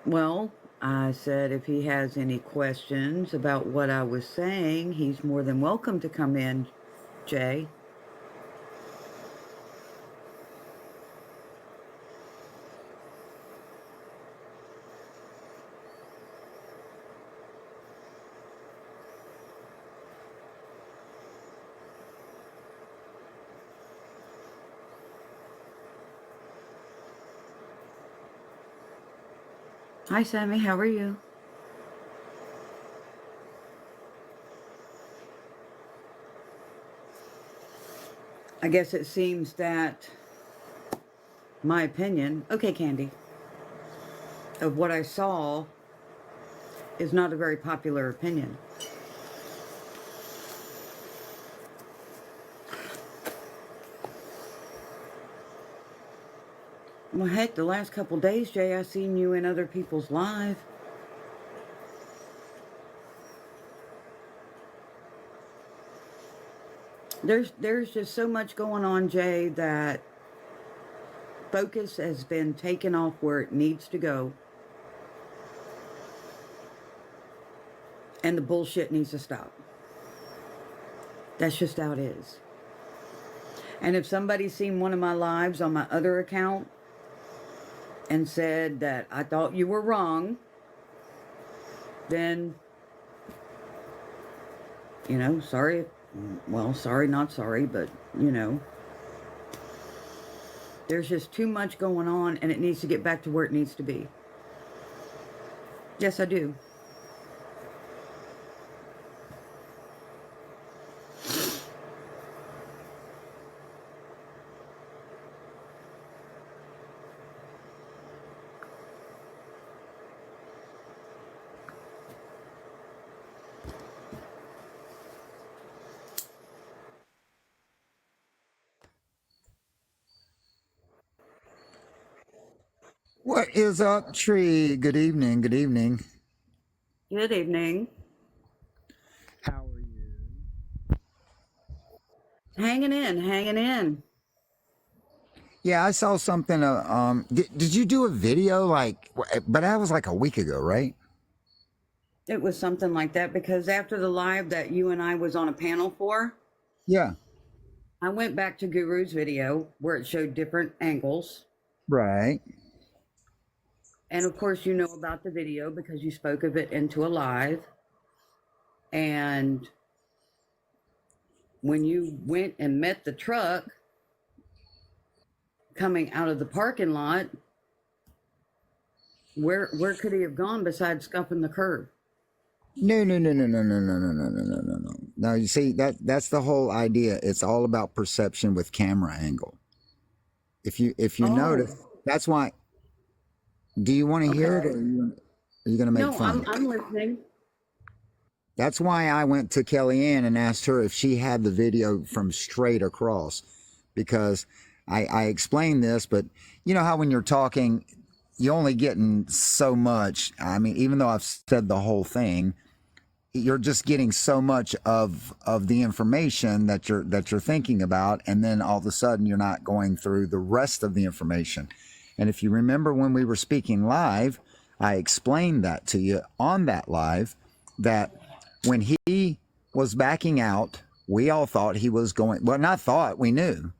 Well, I said if he has any questions about what I was saying, he's more than welcome to come in, Jay. Hi, Sammy. How are you? I guess it seems that my opinion, okay, Candy, of what I saw is not a very popular opinion. Well, heck, the last couple days, Jay, I seen you in other people's live. There's just so much going on, Jay, that focus has been taken off where it needs to go, and the bullshit needs to stop. That's just how it is. And if somebody's seen one of my lives on my other account and said that I thought you were wrong, then, sorry. Well, sorry, not sorry, but, there's just too much going on and it needs to get back to where it needs to be. Yes, I do. What is up, Tree? Good evening. Good evening. Good evening. How are you? Hanging in, hanging in. Yeah, I saw something. Did you do a video but that was like a week ago, right? It was something like that because after the live that you and I was on a panel for, Yeah. I went back to Guru's video where it showed different angles. Right. And of course, you know about the video because you spoke of it into a live. And when you went and met the truck coming out of the parking lot, where could he have gone besides scuffing the curb? No, no, no, no, no, no, no, no, no, no, no, no, no. Now you see that's the whole idea. It's all about perception with camera angle. If you notice, Oh, that's why. Do you want to hear it, or okay. are you going to make No, I'm fun? I'm listening. That's why I went to Kellyanne and asked her if she had the video from straight across, because I explained this, but you know how when you're talking, you're only getting so much. I mean, even though I've said the whole thing, you're just getting so much of the information that you're thinking about, and then all of a sudden you're not going through the rest of the information. And if you remember when we were speaking live, I explained that to you on that live, that when he was backing out, we all thought he was going, well, not thought, we knew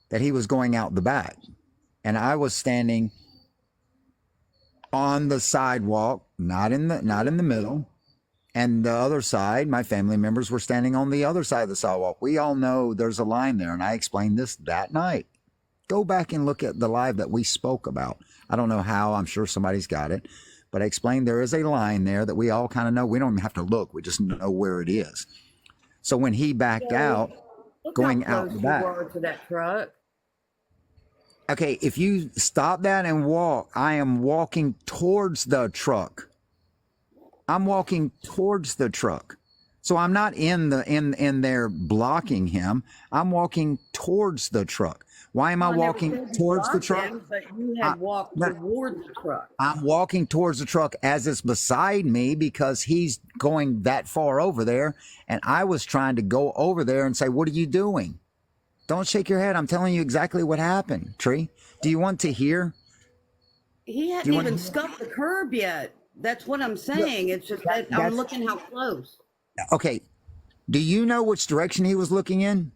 that he was going out the back. And I was standing on the sidewalk, not in the middle. And the other side, my family members were standing on the other side of the sidewalk. We all know there's a line there, and I explained this that night. Go back and look at the live that we spoke about. I don't know how, I'm sure somebody's got it, but I explained there is a line there that we all kind of know. We don't even have to look, we just know where it is. So when he backed So out, look how going out the close you back. were to that truck. Okay, if you stop that and walk, I am walking towards the truck. I'm walking towards the truck. So I'm not in there blocking him. I'm walking towards the truck. Why am I Well, I never walking said you towards the blocked truck? him, but you I, had walked no, toward the truck. I'm walking towards the truck as it's beside me because he's going that far over there. And I was trying to go over there and say, what are you doing? Don't shake your head. I'm telling you exactly what happened, Tree. Do you want to hear? He Do hadn't you want even to? scuffed the curb yet. That's what I'm saying. It's just that I'm That's looking how close. okay. Do you know which direction he was looking in?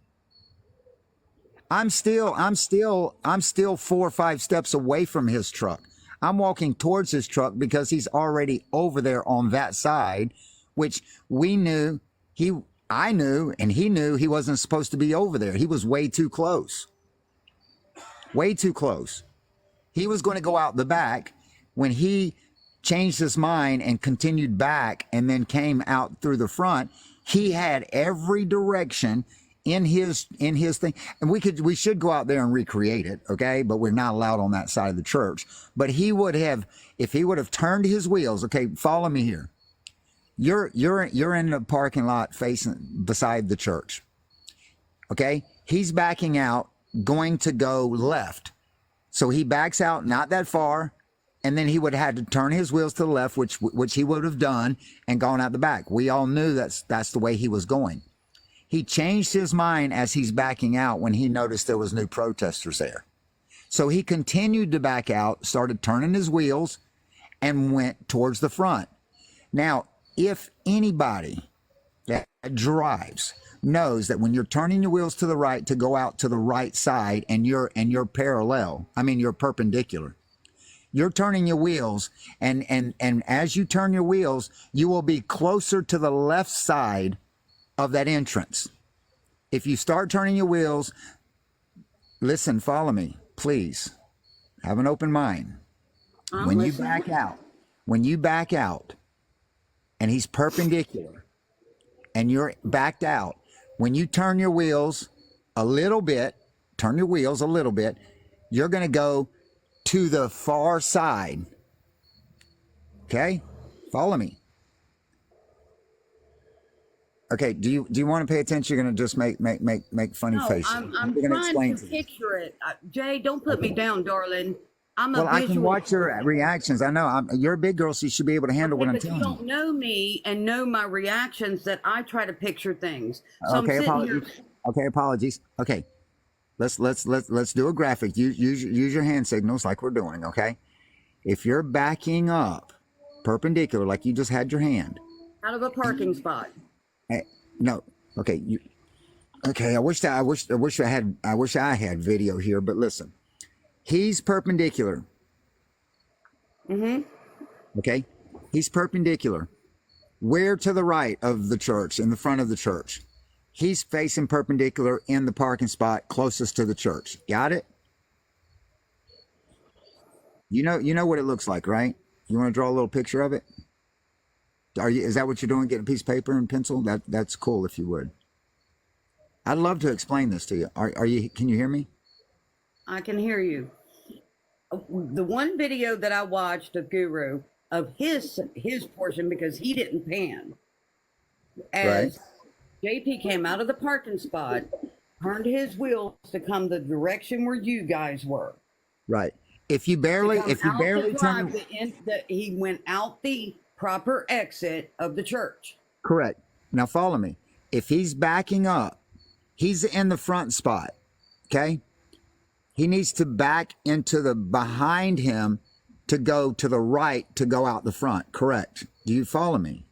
I'm still 4 or 5 steps away from his truck. I'm walking towards his truck because he's already over there on that side, which we knew he, I knew, and he knew he wasn't supposed to be over there. He was way too close, way too close. He was going to go out the back when he changed his mind and continued back and then came out through the front. He had every direction in his thing, and we should go out there and recreate it, okay, but we're not allowed on that side of the church. But he would have, if he would have turned his wheels, okay, follow me here. You're in the parking lot facing beside the church, okay. He's backing out, going to go left. So he backs out not that far, and then he would have had to turn his wheels to the left, which he would have done and gone out the back. We all knew that's the way he was going. He changed his mind as he's backing out when he noticed there was new protesters there. So he continued to back out, started turning his wheels, and went towards the front. Now, if anybody that drives knows that when you're turning your wheels to the right to go out to the right side and you're you're perpendicular, you're turning your wheels, and as you turn your wheels, you will be closer to the left side of that entrance. If you start turning your wheels, listen, follow me, please. Have an open mind. When you back out, and he's perpendicular, and you're backed out, when you turn your wheels a little bit, you're going to go to the far side. Okay? Follow me. Okay, do you want to pay attention? You're going to just make funny No, faces. I'm We're gonna trying to you. picture it. Jay, don't put me down, darling. I'm a Well, I can visual watch your person. reactions. I know you're a big girl, so you should be able to handle Okay, what I'm but you telling you. don't know me and know my reactions that I try to picture things. So I'm Okay, sitting here. apologies. Okay, apologies. Okay, let's do a graphic. Use your hand signals like we're doing. Okay, if you're backing up perpendicular, like you just had your hand. Out of a parking spot. eh, no, okay, okay. I wish I had video here, but listen, he's perpendicular. Mm-hmm. Okay, he's perpendicular. Where to the right of the church, in the front of the church. He's facing perpendicular in the parking spot closest to the church. Got it? You know what it looks like, right? You want to draw a little picture of it? Is that what you're doing? Getting a piece of paper and pencil? That's cool if you would. I'd love to explain this to you. Are you? Can you hear me? I can hear you. The one video that I watched of Guru of his portion, because he didn't pan, Right. as JP came out of the parking spot, turned his wheels to come the direction where you guys were. Right. If you barely turn, He went out the proper exit of the church. correct. Now follow me. If he's backing up, he's in the front spot. Okay. He needs to back into the behind him to go to the right to go out the front. Correct. Do you follow me?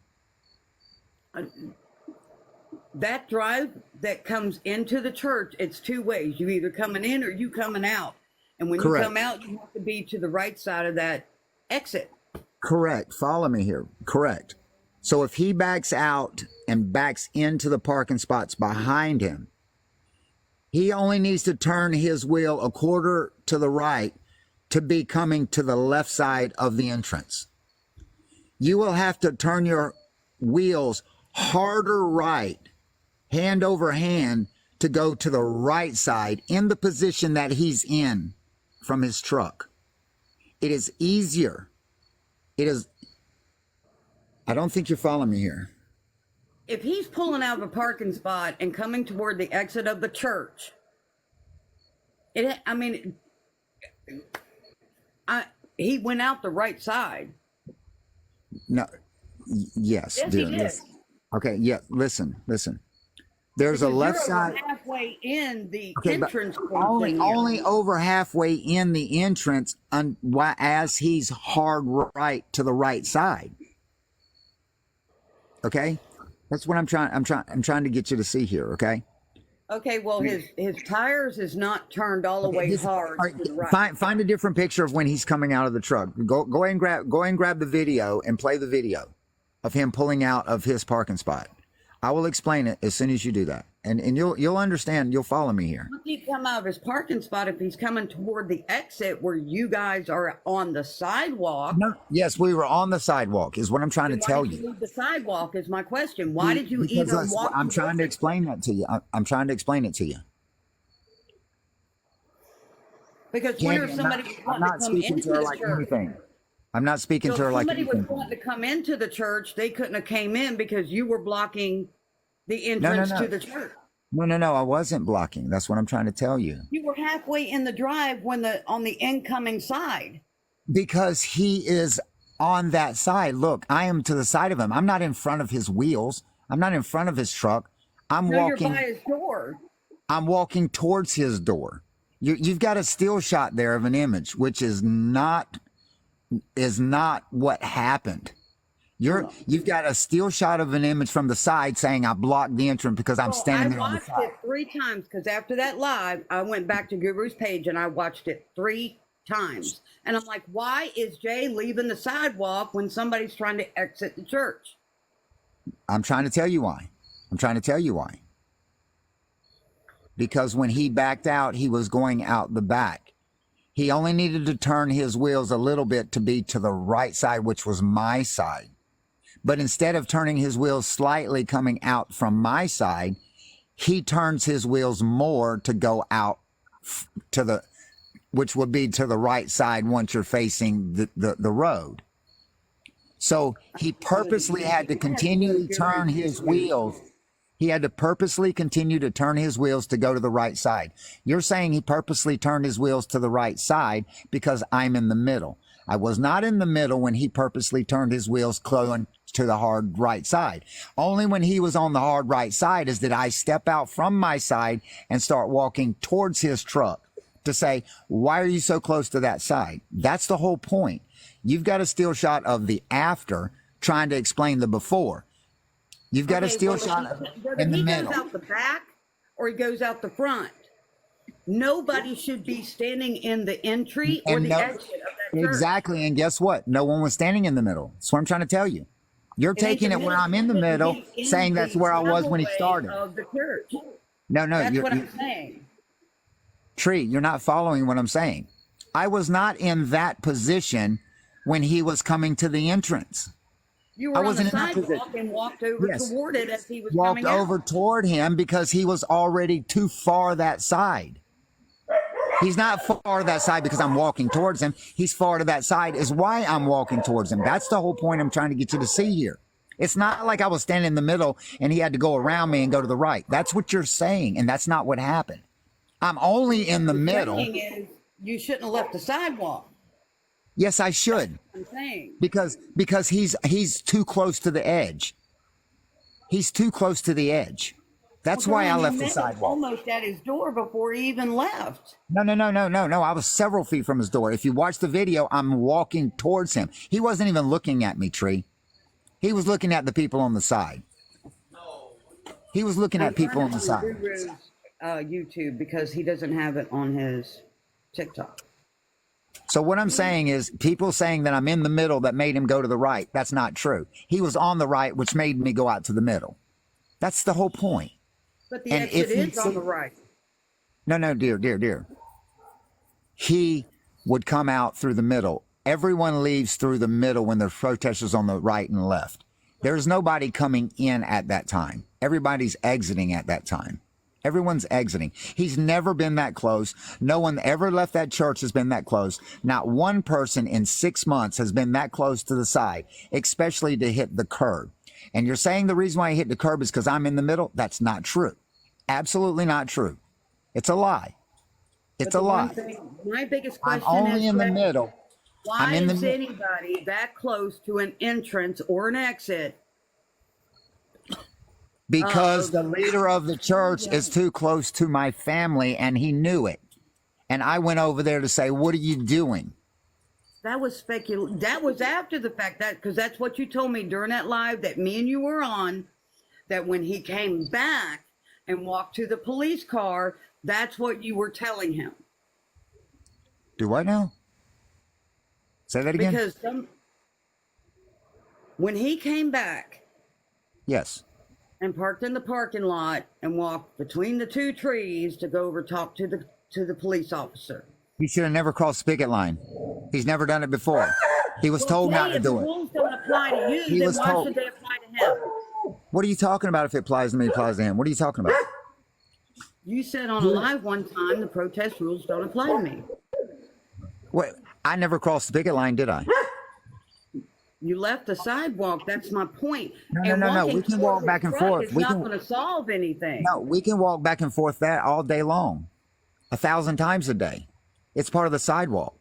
That drive that comes into the church, it's two ways. You either coming in or you coming out. And when Correct. you come out, you have to be to the right side of that exit. Correct. Follow me here. Correct. So if he backs out and backs into the parking spots behind him, he only needs to turn his wheel a quarter to the right to be coming to the left side of the entrance. You will have to turn your wheels harder right, hand over hand, to go to the right side in the position that he's in from his truck. It is easier. I don't think you're following me here. If he's pulling out of a parking spot and coming toward the exit of the church, he went out the right side. No, yes, Yes, dear. he did. Listen. Okay, yeah, listen. There's a Because left you're side. over halfway in the Okay, but entrance only portion here. only over halfway in the entrance as he's hard right to the right side. Okay, that's what I'm trying to get you to see here. Okay. Okay, well, his tires is not turned all the way hard All right, to the right. find a different picture of when he's coming out of the truck. Go ahead and grab the video and play the video of him pulling out of his parking spot. I will explain it as soon as you do that, and you'll understand. You'll follow me here. Once he come out of his parking spot, if he's coming toward the exit where you guys are on the sidewalk, No, yes, we were on the sidewalk. Is what I'm trying to why tell did you. leave the sidewalk? Is my question. Why did you Because even walk? I'm trying to explain that to you. I'm trying to explain it to you. Because what if Candy, somebody was I'm wanting not to come speaking into to her the like church? anything. I'm not speaking So to her if like somebody was anything. wanting to come into the church, they couldn't have came in because you were blocking the No, entrance no. to the church. No. I wasn't blocking. That's what I'm trying to tell you. You were halfway in the drive when on the incoming side. Because he is on that side. Look, I am to the side of him. I'm not in front of his wheels. I'm not in front of his truck. I'm No, walking. you're by his door. I'm walking towards his door. You've got a still shot there of an image, which is not what happened. You've got a still shot of an image from the side saying I blocked the entrance because I'm standing there on the I side. watched it 3 times because after that live, I went back to Guru's page and I watched it 3 times. And I'm like, why is Jay leaving the sidewalk when somebody's trying to exit the church? I'm trying to tell you why. Because when he backed out, he was going out the back. He only needed to turn his wheels a little bit to be to the right side, which was my side. But instead of turning his wheels slightly coming out from my side, he turns his wheels more to go out which would be to the right side once you're facing the road. So he purposely had to continually turn his wheels. He had to purposely continue to turn his wheels to go to the right side. You're saying he purposely turned his wheels to the right side because I'm in the middle. I was not in the middle when he purposely turned his wheels going to the hard right side. Only when he was on the hard right side is that I step out from my side and start walking towards his truck to say, why are you so close to that side? That's the whole point. You've got a still shot of the after trying to explain the before. You've got a still shot in the middle. He goes out the back or he goes out the front. Nobody should be standing in the entry or the exit of that church. Exactly. And guess what? No one was standing in the middle. That's what I'm trying to tell you. You're taking it where I'm in the middle, saying that's where I was when he started. Of the church. No, That's what I'm saying. Tree, you're not following what I'm saying. I was not in that position when he was coming to the entrance. You were I on wasn't the in that sidewalk position. and walked over Yes. toward it as he was Walked coming out. over toward him because he was already too far that side. He's not far to that side because I'm walking towards him. He's far to that side is why I'm walking towards him. That's the whole point I'm trying to get you to see here. It's not like I was standing in the middle and he had to go around me and go to the right. That's what you're saying, and that's not what happened. I'm only in the middle. The thing is, you shouldn't have left the sidewalk. Yes, I should. I'm saying. Because he's too close to the edge. He's too close to the edge. That's why I left the sidewalk. Almost at his door before he even left. No. I was several feet from his door. If you watch the video, I'm walking towards him. He wasn't even looking at me, Tree. He was looking at the people on the side. He was looking at people on the side. Guru's, YouTube because he doesn't have it on his TikTok. So what I'm saying is people saying that I'm in the middle that made him go to the right. That's not true. He was on the right, which made me go out to the middle. That's the whole point. But the And exit if you is on the right. No, dear. He would come out through the middle. Everyone leaves through the middle when there's protesters on the right and left. There's nobody coming in at that time. Everybody's exiting at that time. Everyone's exiting. He's never been that close. No one ever left that church has been that close. Not one person in 6 months has been that close to the side, especially to hit the curb. And you're saying the reason why I hit the curb is because I'm in the middle? That's not true. Absolutely not true. It's a lie. It's a lie. My biggest I'm question only is in the middle. why is anybody that close to an entrance or an exit Because the leader of the church is too close to my family and he knew it. And I went over there to say, what are you doing? That was That was after the fact, that because that's what you told me during that live that me and you were on. That when he came back and walked to the police car, that's what you were telling him. Do what now? Say that again? Because when he came back Yes. and parked in the parking lot and walked between the two trees to go over talk to the police officer. He should have never crossed the picket line. He's never done it before. He was told not to do If the it. rules don't apply to you, He then was why told- should they apply to him? What are you talking about if it applies to me, it applies to him? What are you talking about? You said on a live one time the protest rules don't apply to me. What? I never crossed the picket line, did I? You left the sidewalk. That's my point. No, And no, no. walking We can towards walk the back and truck forth. is We not can- going to solve anything. No, we can walk back and forth that all day long. 1,000 times a day. It's part of the sidewalk.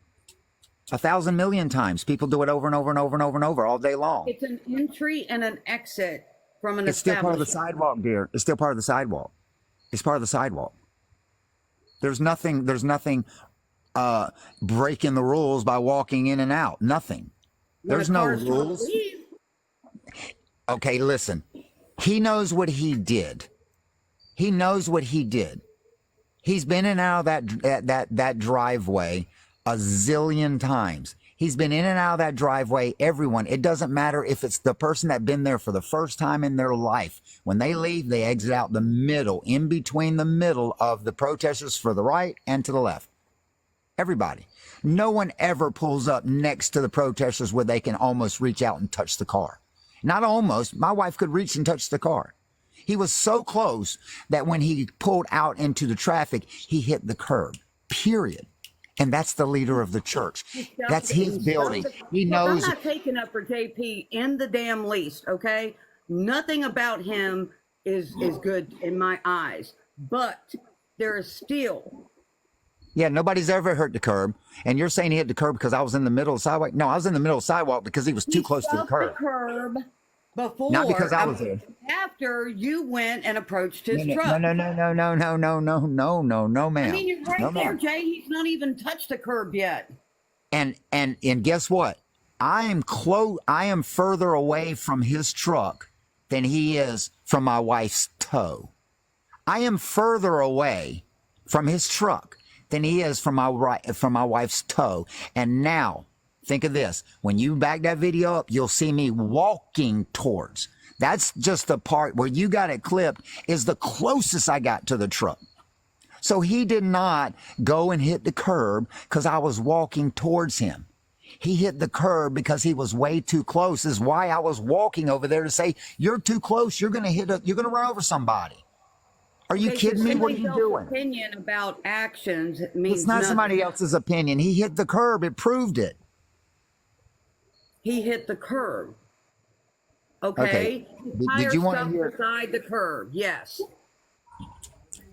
1,000 million times. People do it over and over and over and over and over all day long. It's an entry and an exit from an It's still part of the establishment. sidewalk, dear. It's still part of the sidewalk. It's part of the sidewalk. There's nothing breaking the rules by walking in and out. Nothing. When There's a no car's trying to rules. leave, Okay, listen. He knows what he did. He knows what he did. He's been in and out of that driveway a zillion times. He's been in and out of that driveway, everyone. It doesn't matter if it's the person that been there for the first time in their life. When they leave, they exit out the middle, in between the middle of the protesters for the right and to the left. Everybody. No one ever pulls up next to the protesters where they can almost reach out and touch the car. Not almost. My wife could reach and touch the car. He was so close that when he pulled out into the traffic, he hit the curb, period. And that's the leader of the church. That's his building. He Look, knows. I'm not taking up for JP in the damn least, okay? Nothing about him is good in my eyes. But there is still. Yeah, nobody's ever hurt the curb. And you're saying he hit the curb because I was in the middle of the sidewalk? No, I was in the middle of the sidewalk because he was too close to the curb. Before, Not because I was there. After you went and approached his No, truck. no, ma'am. I mean, you're right No, there, ma'am. Jay. He's not even touched the curb yet. And guess what? I am further away from his truck than he is from my wife's toe. I am further away from his truck than he is from my wife's toe. And now, think of this. When you back that video up, you'll see me walking towards. That's just the part where you got it clipped is the closest I got to the truck. So he did not go and hit the curb because I was walking towards him. He hit the curb because he was way too close, is why I was walking over there to say, you're too close. You're going to run over somebody. Are you Okay, kidding so me? What are you somebody else's doing? opinion about actions means It's not nothing. somebody else's opinion. He hit the curb. It proved it. He hit the curb. Okay. Okay. His Did you tire wanna stuck hear- beside the curb? Yes.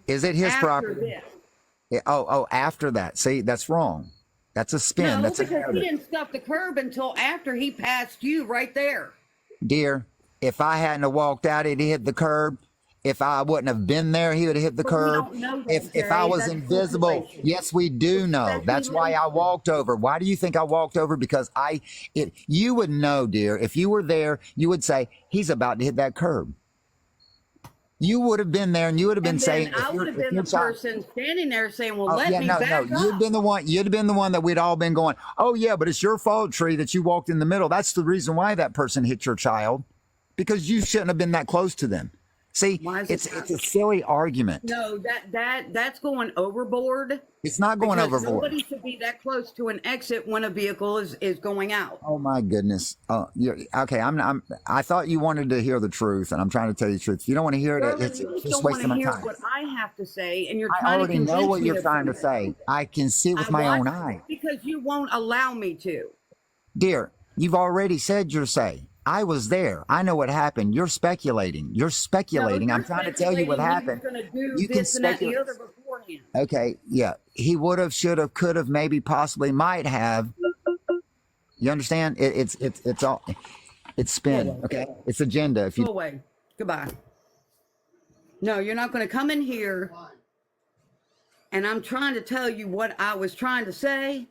Is it his After property? this. Yeah, oh, after that. See, that's wrong. That's a spin. No, That's a because he narrative. didn't stuff the curb until after he passed you right there. Dear, if I hadn't have walked out, he'd hit the curb. If I wouldn't have been there, he would have hit the But we curb. don't know that, If I Jay. was That's invisible, speculation. yes, we do know. That's That's why I walked over. Why do you think I walked over? Because you would know, dear. If you were there, you would say he's about to hit that curb. You would have been there, and you would have been And saying, then I would have been the person standing there saying, well, Oh, let yeah, me no, back no. up. You'd been the one. You'd have been the one that we'd all been going. Oh yeah, but it's your fault, Tree, that you walked in the middle. That's the reason why that person hit your child, because you shouldn't have been that close to them. See, Why is it's it a silly argument. No, that's going overboard. It's not going Because overboard. nobody should be that close to an exit when a vehicle is going out. Oh my goodness. Okay. I thought you wanted to hear the truth, and I'm trying to tell you the truth. If you don't want to hear it, it's You just don't want wasting to my hear time. what I have to say, and you're I trying already to know convince what me you're of trying to something. say. I can see it with I my own watch eye. because you won't allow me to. Dear, you've already said your say. I was there. I know what happened. You're speculating. You're speculating. No, I'm you're trying to tell you what speculating happened. he was gonna do You can this and that and the speculate. other beforehand. Okay, yeah. He would have, should have, could have, maybe, possibly, might have. You understand? It's all, it's spin. Okay, it's agenda. If Go you away. Goodbye. No, you're not going to come in here and I'm trying to tell you what I was trying to say,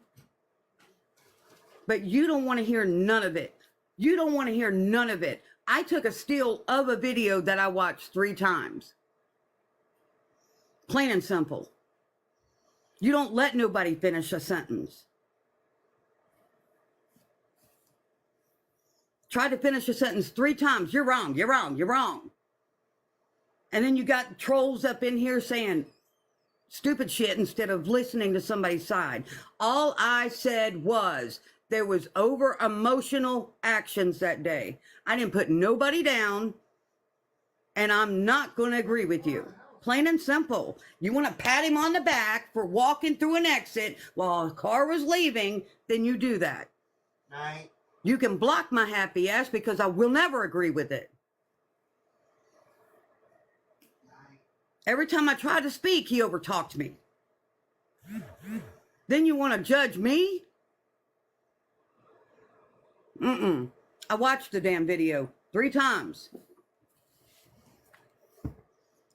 but you don't want to hear none of it. You don't want to hear none of it. I took a still of a video that I watched 3 times. Plain and simple. You don't let nobody finish a sentence. Try to finish a sentence 3 times. You're wrong, you're wrong, you're wrong. And then you got trolls up in here saying stupid shit instead of listening to somebody's side. All I said was there was over emotional actions that day. I didn't put nobody down, and I'm not going to agree with you. Plain and simple. You want to pat him on the back for walking through an exit while a car was leaving, then you do that. Night. You can block my happy ass because I will never agree with it. Every time I try to speak, he overtalked me. Then you want to judge me? I watched the damn video 3 times.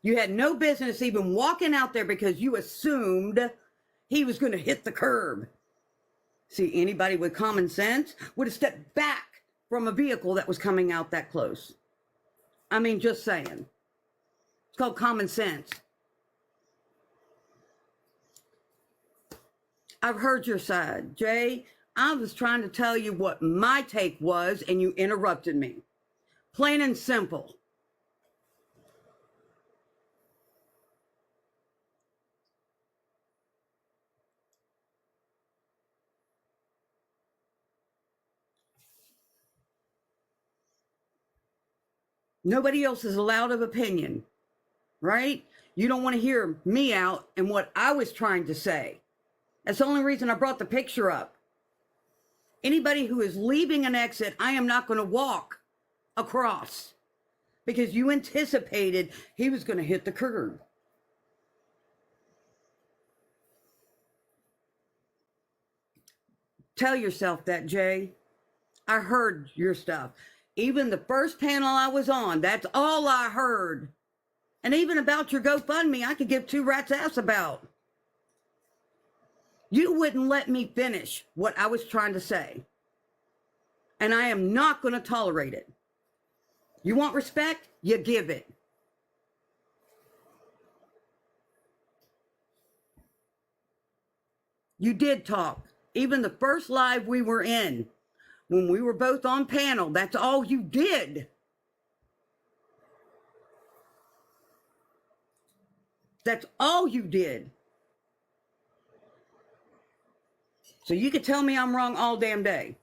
You had no business even walking out there because you assumed he was going to hit the curb. See, anybody with common sense would have stepped back from a vehicle that was coming out that close. I mean, just saying. It's called common sense. I've heard your side, Jay. I was trying to tell you what my take was, and you interrupted me. Plain and simple. Nobody else is allowed of opinion, right? You don't want to hear me out and what I was trying to say. That's the only reason I brought the picture up. Anybody who is leaving an exit, I am not going to walk across because you anticipated he was going to hit the curb. Tell yourself that, Jay. I heard your stuff. Even the first panel I was on, that's all I heard. And even about your GoFundMe, I could give 2 rats' ass about. You wouldn't let me finish what I was trying to say. And I am not going to tolerate it. You want respect? You give it. You did talk. Even the first live we were in, when we were both on panel, that's all you did. That's all you did. So you could tell me I'm wrong all damn day.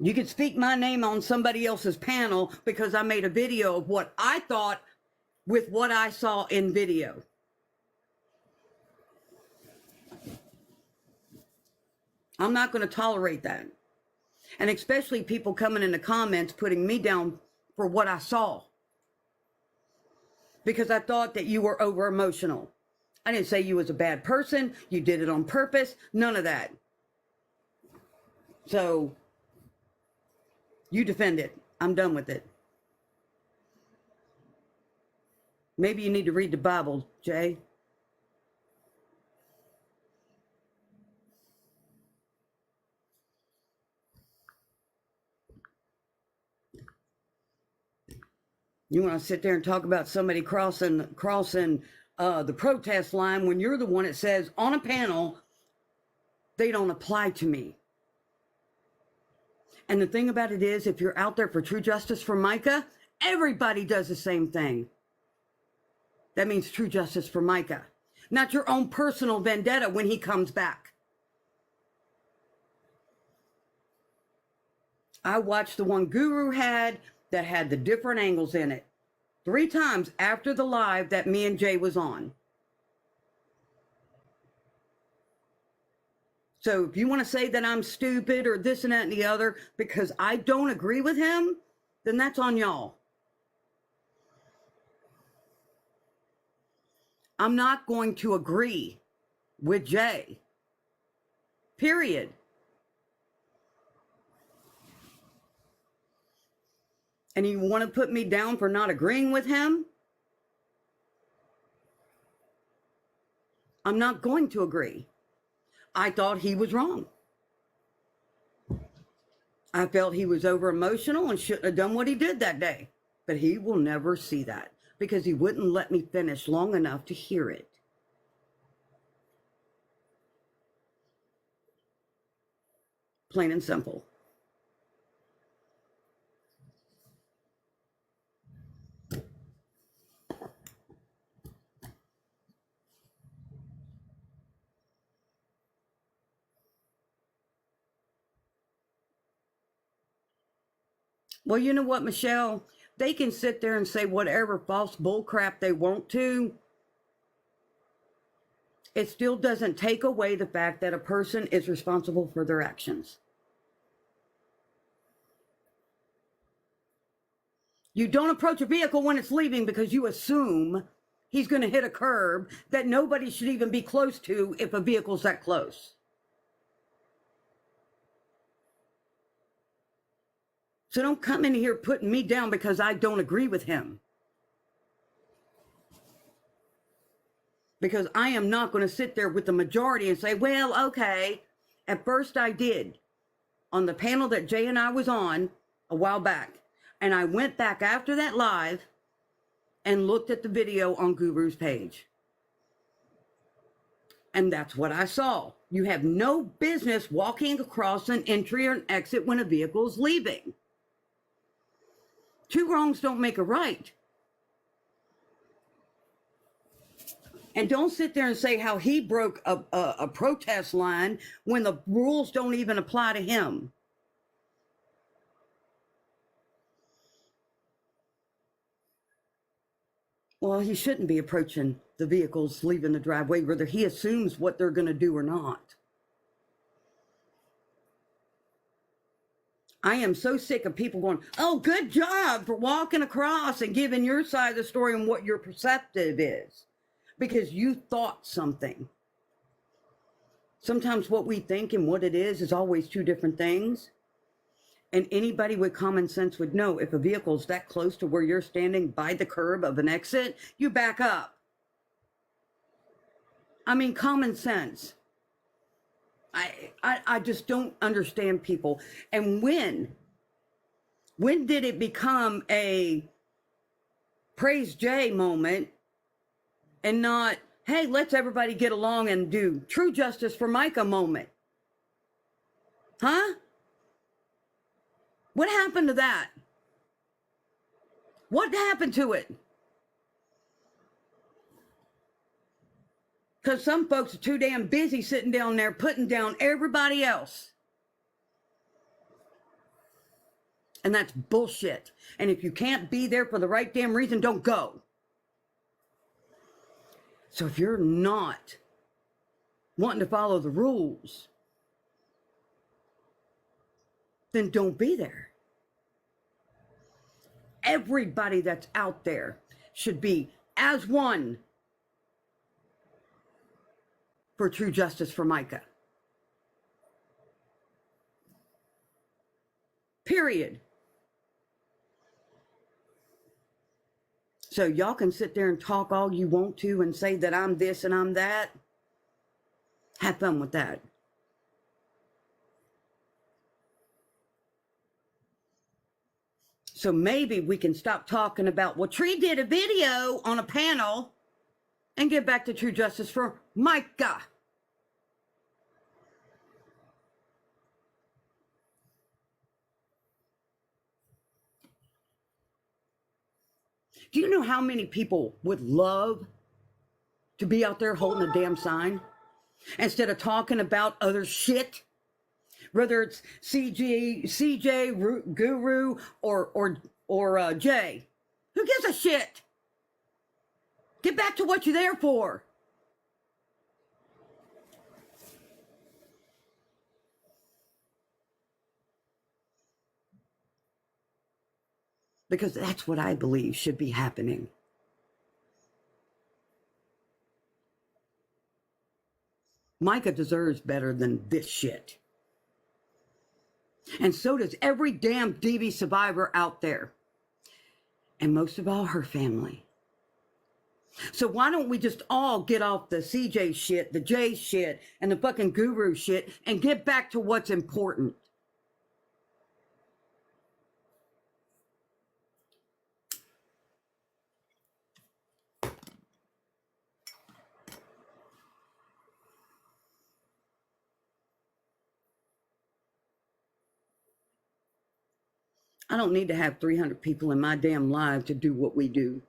You could speak my name on somebody else's panel because I made a video of what I thought with what I saw in video. I'm not going to tolerate that. And especially people coming in the comments putting me down for what I saw. Because I thought that you were over emotional. I didn't say you was a bad person. You did it on purpose. None of that. So, you defend it. I'm done with it. Maybe you need to read the Bible, Jay. You want to sit there and talk about somebody crossing the protest line when you're the one that says on a panel, they don't apply to me. And the thing about it is, if you're out there for true justice for Micah, everybody does the same thing. That means true justice for Micah, not your own personal vendetta when he comes back. I watched the one Guru had that had the different angles in it 3 times after the live that me and Jay was on. So if you want to say that I'm stupid or this and that and the other because I don't agree with him, then that's on y'all. I'm not going to agree with Jay. Period. And you want to put me down for not agreeing with him? I'm not going to agree. I thought he was wrong. I felt he was over emotional and shouldn't have done what he did that day. But he will never see that because he wouldn't let me finish long enough to hear it. Plain and simple. Well, you know what, Michelle? They can sit there and say whatever false bullcrap they want to. It still doesn't take away the fact that a person is responsible for their actions. You don't approach a vehicle when it's leaving because you assume he's going to hit a curb that nobody should even be close to if a vehicle's that close. So don't come in here putting me down because I don't agree with him. Because I am not going to sit there with the majority and say, well, okay, at first I did on the panel that Jay and I was on a while back. And I went back after that live and looked at the video on Guru's page. And that's what I saw. You have no business walking across an entry or an exit when a vehicle is leaving. Two wrongs don't make a right. And don't sit there and say how he broke a protest line when the rules don't even apply to him. Well, he shouldn't be approaching the vehicles leaving the driveway, whether he assumes what they're going to do or not. I am so sick of people going, oh, good job for walking across and giving your side of the story and what your perspective is. Because you thought something. Sometimes what we think and what it is always two different things. And anybody with common sense would know if a vehicle is that close to where you're standing by the curb of an exit, you back up. I mean, common sense. I just don't understand people. And when did it become a praise Jay moment and not, hey, let's everybody get along and do true justice for Micah moment? Huh? What happened to that? What happened to it? Because some folks are too damn busy sitting down there putting down everybody else. And that's bullshit. And if you can't be there for the right damn reason, don't go. So if you're not wanting to follow the rules, then don't be there. Everybody that's out there should be as one for true justice for Micah. Period. So y'all can sit there and talk all you want to and say that I'm this and I'm that. Have fun with that. So maybe we can stop talking about, well, Tree did a video on a panel and get back to true justice for Micah. Do you know how many people would love to be out there holding a damn sign instead of talking about other shit? Whether it's CJ, Guru, or Jay. Who gives a shit? Get back to what you're there for. Because that's what I believe should be happening. Micah deserves better than this shit. And so does every damn DV survivor out there. And most of all, her family. So why don't we just all get off the CJ shit, the J shit, and the fucking guru shit and get back to what's important? I don't need to have 300 people in my damn life to do what we do.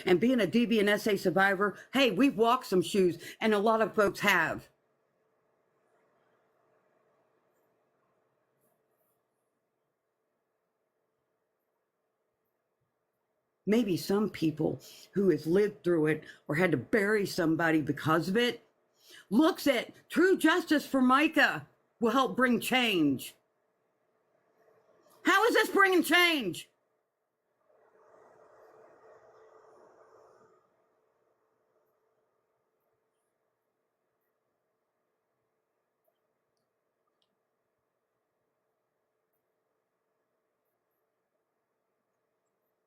And being a DV and SA survivor, hey, we've walked some shoes, and a lot of folks have. Maybe some people who has lived through it or had to bury somebody because of it looks at true justice for Micah will help bring change. How is this bringing change?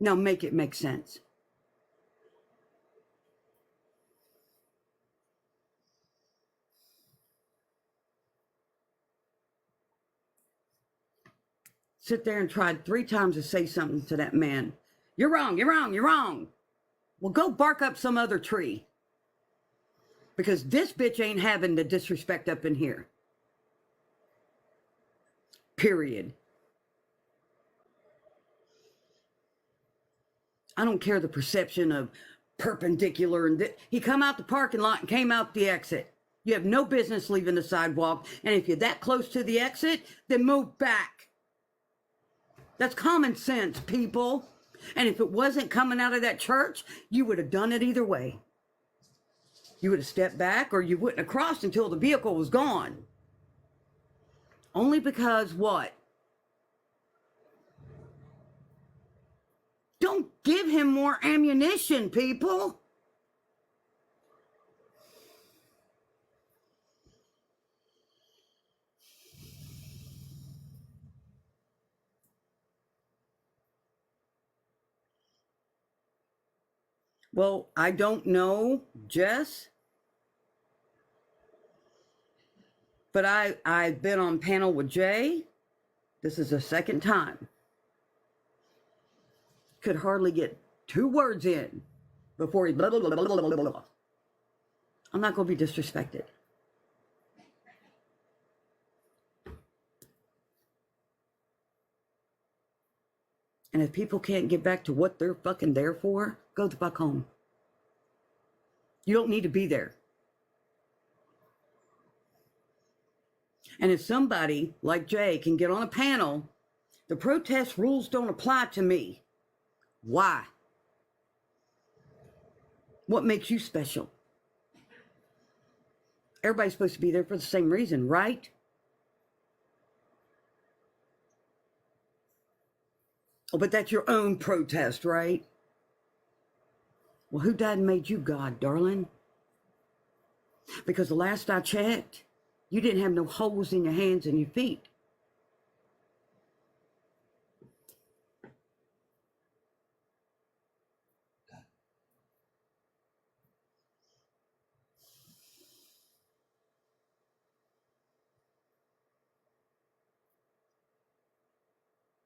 Now make it make sense. Sit there and tried 3 times to say something to that man. You're wrong, you're wrong, you're wrong. Well, go bark up some other tree. Because this bitch ain't having the disrespect up in here. Period. I don't care the perception of perpendicular and he come out the parking lot and came out the exit. You have no business leaving the sidewalk. And if you're that close to the exit, then move back. That's common sense, people. And if it wasn't coming out of that church, you would have done it either way. You would have stepped back or you wouldn't have crossed until the vehicle was gone. Only because what? Don't give him more ammunition, people. Well, I don't know, Jess. But I've been on panel with Jay. This is the second time. Could hardly get 2 words in before he blah, blah, blah, blah, blah, blah, blah. I'm not going to be disrespected. And if people can't get back to what they're fucking there for, go the fuck home. You don't need to be there. And if somebody like Jay can get on a panel, the protest rules don't apply to me. Why? What makes you special? Everybody's supposed to be there for the same reason, right? Oh, but that's your own protest, right? Well, who died and made you God, darling? Because the last I checked, you didn't have no holes in your hands and your feet.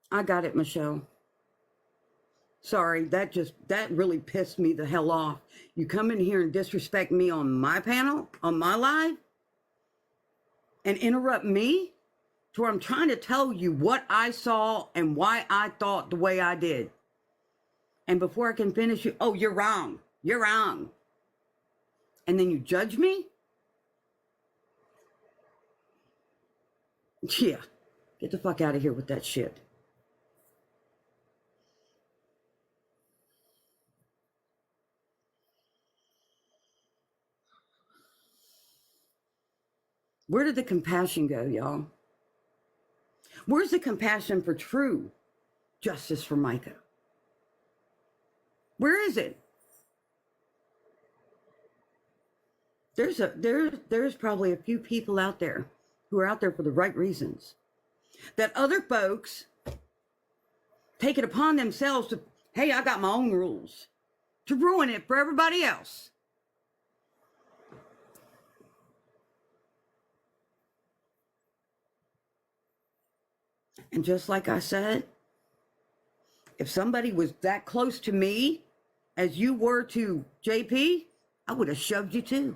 I got it, Michelle. Sorry, that really pissed me the hell off. You come in here and disrespect me on my panel, on my live, and interrupt me to where I'm trying to tell you what I saw and why I thought the way I did. And before I can finish you, oh, you're wrong. You're wrong. And then you judge me? Yeah. Get the fuck out of here with that shit. Where did the compassion go, y'all? Where's the compassion for true justice for Micah? Where is it? There's probably a few people out there who are out there for the right reasons. That other folks take it upon themselves to, hey, I got my own rules. to ruin it for everybody else. And just like I said, if somebody was that close to me as you were to JP, I would have shoved you too.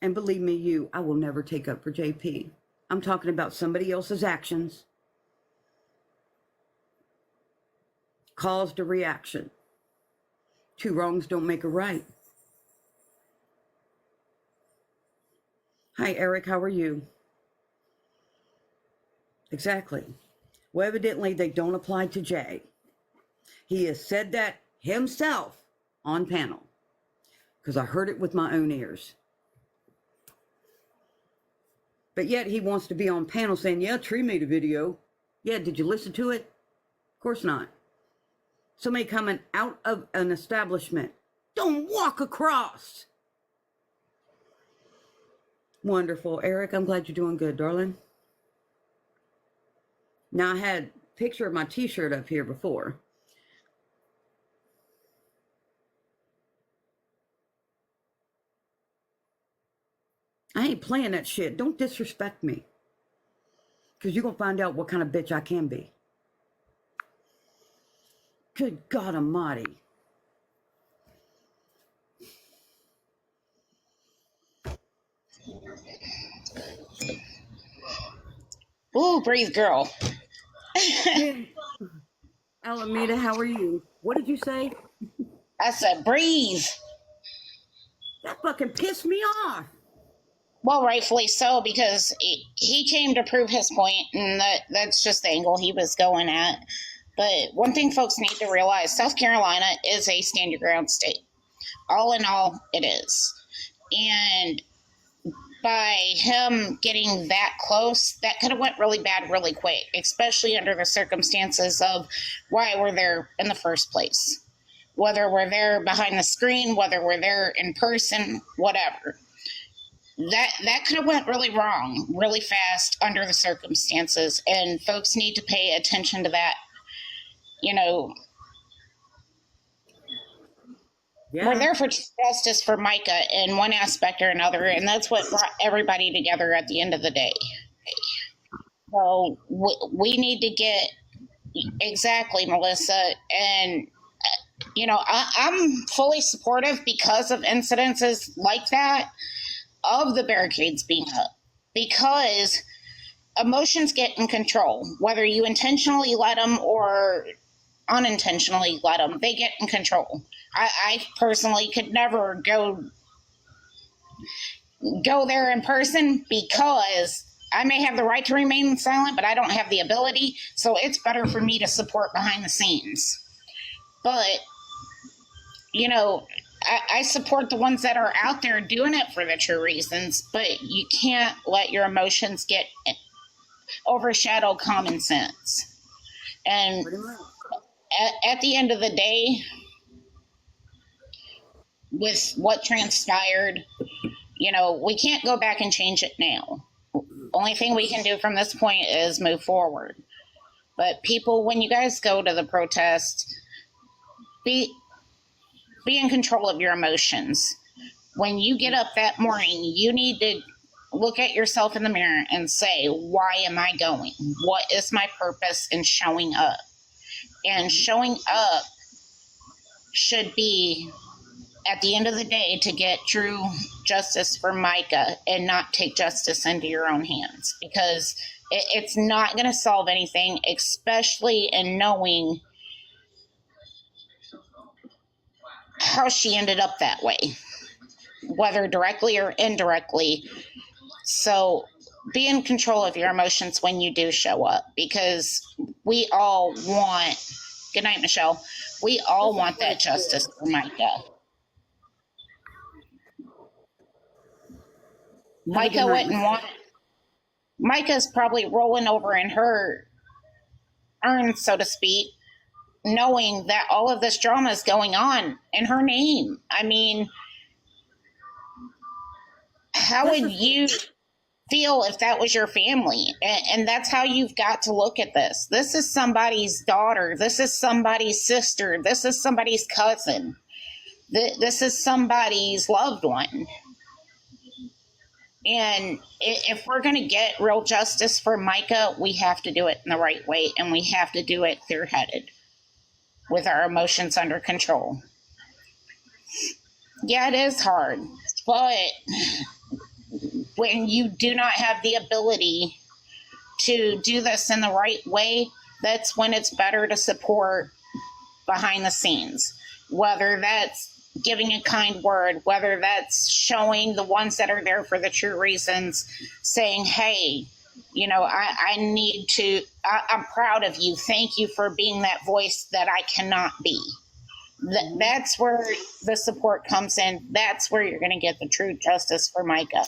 And believe me, I will never take up for JP. I'm talking about somebody else's actions caused a reaction. Two wrongs don't make a right. Hi, Eric, how are you? Exactly. Well, evidently they don't apply to Jay. He has said that himself on panel because I heard it with my own ears. But yet he wants to be on panel saying, yeah, Tree made a video. Yeah, did you listen to it? Of course not. Somebody coming out of an establishment. Don't walk across. Wonderful. Eric, I'm glad you're doing good, darling. Now, I had a picture of my t-shirt up here before. I ain't playing that shit. Don't disrespect me. Because you're going to find out what kind of bitch I can be. Good God Almighty. Ooh, breathe, girl. Alameda, how are you? What did you say? I said, breathe. That fucking pissed me off. Well, rightfully so, because he came to prove his point, and that's just the angle he was going at. But one thing folks need to realize, South Carolina is a stand your ground state. All in all, it is. And by him getting that close, that could have went really bad really quick, especially under the circumstances of why we're there in the first place. Whether we're there behind the screen, whether we're there in person, whatever. That could have went really wrong really fast under the circumstances, and folks need to pay attention to that. You know, Yeah. we're there for justice for Micah in one aspect or another, and that's what brought everybody together at the end of the day. So we need to get exactly, Melissa, and you know, I'm fully supportive because of incidences like that of the barricades being up, because emotions get in control, whether you intentionally let them or unintentionally let them, they get in control. I personally could never go there in person because I may have the right to remain silent, but I don't have the ability, so it's better for me to support behind the scenes. But you know, I support the ones that are out there doing it for the true reasons, but you can't let your emotions get overshadow common sense. And at the end of the day, with what transpired, you know, we can't go back and change it now. Only thing we can do from this point is move forward. But people, when you guys go to the protest, be in control of your emotions. When you get up that morning, you need to look at yourself in the mirror and say, why am I going? What is my purpose in showing up? And showing up should be, at the end of the day, to get true justice for Micah and not take justice into your own hands, because it's not going to solve anything, especially in knowing how she ended up that way, whether directly or indirectly. So be in control of your emotions when you do show up, because we all want, good night, Michelle, we all want that justice for Micah. Micah wouldn't want it. Micah's probably rolling over in her urn, so to speak, knowing that all of this drama is going on in her name. I mean, how would you feel if that was your family. And that's how you've got to look at this. This is somebody's daughter. This is somebody's sister. This is somebody's cousin. This is somebody's loved one. And if we're going to get real justice for Micah, we have to do it in the right way, and we have to do it clear-headed with our emotions under control. Yeah, it is hard, but when you do not have the ability to do this in the right way, that's when it's better to support behind the scenes, whether that's giving a kind word, whether that's showing the ones that are there for the true reasons, saying, hey, you know, I'm proud of you. Thank you for being that voice that I cannot be. That's where the support comes in. That's where you're going to get the true justice for Micah.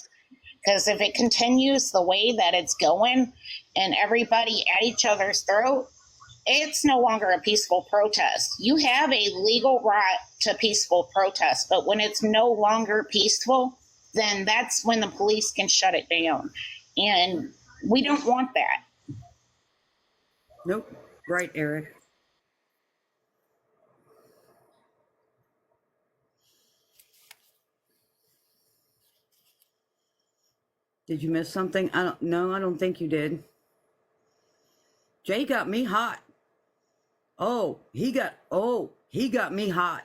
Because if it continues the way that it's going and everybody at each other's throat, it's no longer a peaceful protest. You have a legal right to peaceful protest, but when it's no longer peaceful, then that's when the police can shut it down. And we don't want that. Nope. Right, Eric. Did you miss something? I don't think you did. Jay got me hot. He got me hot.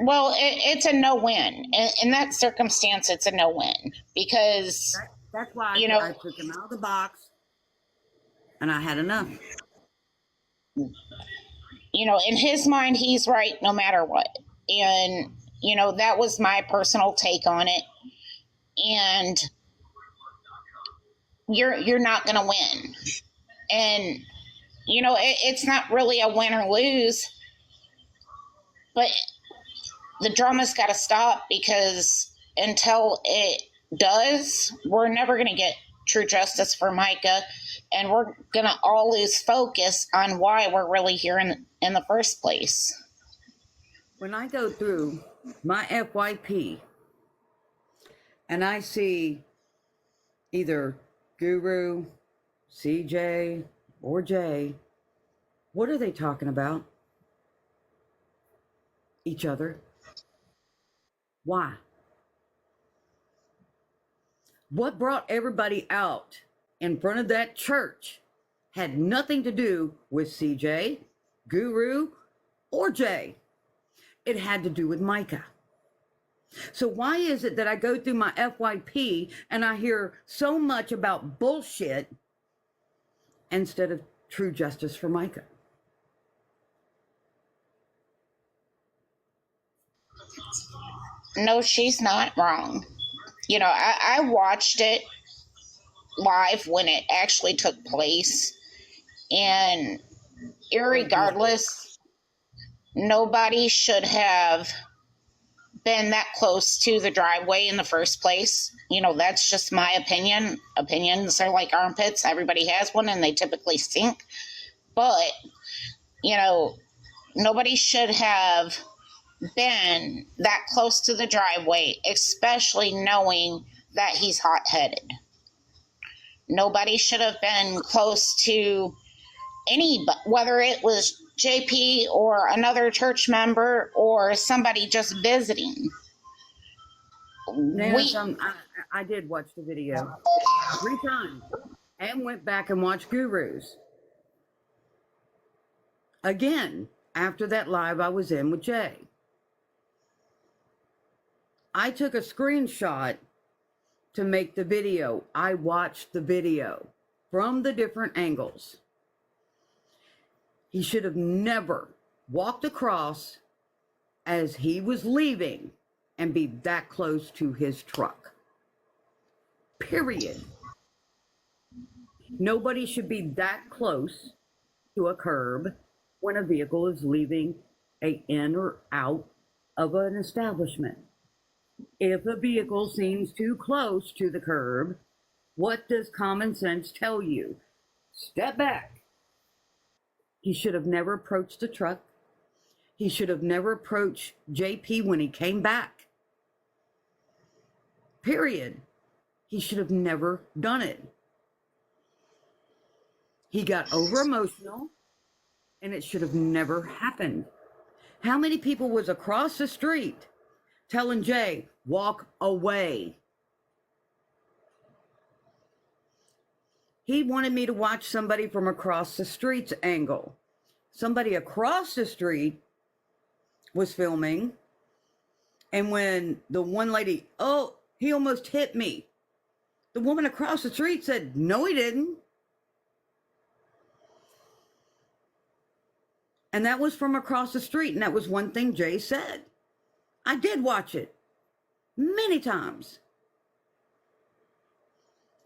Well, it's a no-win. In that circumstance, it's a no-win because, That's why you know, I took him out of the box and I had enough. You know, in his mind, he's right no matter what. And, you know, that was my personal take on it. And you're not going to win. And, you know, it's not really a win or lose, but the drama's got to stop, because until it does, we're never going to get true justice for Micah, and we're going to all lose focus on why we're really here in the first place. When I go through my FYP and I see either Guru, CJ, or Jay, what are they talking about? Each other. Why? What brought everybody out in front of that church had nothing to do with CJ, Guru, or Jay. It had to do with Micah. So why is it that I go through my FYP and I hear so much about bullshit instead of true justice for Micah? No, she's not wrong. You know, I watched it live when it actually took place, and irregardless, nobody should have been that close to the driveway in the first place. You know, that's just my opinion. Opinions are like armpits. Everybody has one, and they typically stink. But, you know, nobody should have been that close to the driveway, especially knowing that he's hot-headed. Nobody should have been close to whether it was JP or another church member or somebody just visiting. I did watch the video 3 times and went back and watched Guru's. Again, after that live I was in with Jay. I took a screenshot to make the video. I watched the video from the different angles. He should have never walked across as he was leaving and be that close to his truck. Period. Nobody should be that close to a curb when a vehicle is leaving in or out of an establishment. If a vehicle seems too close to the curb, what does common sense tell you? Step back. He should have never approached the truck. He should have never approached JP when he came back. Period. He should have never done it. He got over emotional, and it should have never happened. How many people was across the street telling Jay, walk away? He wanted me to watch somebody from across the street's angle. Somebody across the street was filming, and when the one lady, oh, he almost hit me, the woman across the street said, no, he didn't. And that was from across the street, and that was one thing Jay said. I did watch it many times.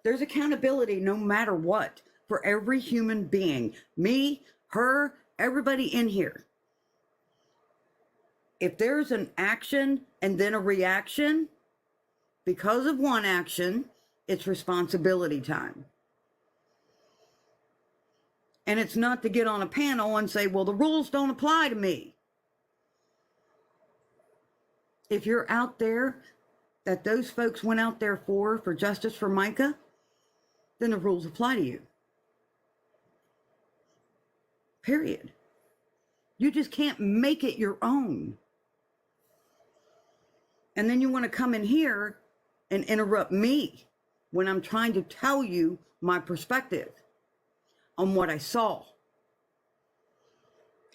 There's accountability no matter what for every human being. Me, her, everybody in here. If there's an action and then a reaction, because of one action, it's responsibility time. And it's not to get on a panel and say, well, the rules don't apply to me. If you're out there, that those folks went out there for justice for Micah, then the rules apply to you. Period. You just can't make it your own. And then you want to come in here and interrupt me when I'm trying to tell you my perspective on what I saw.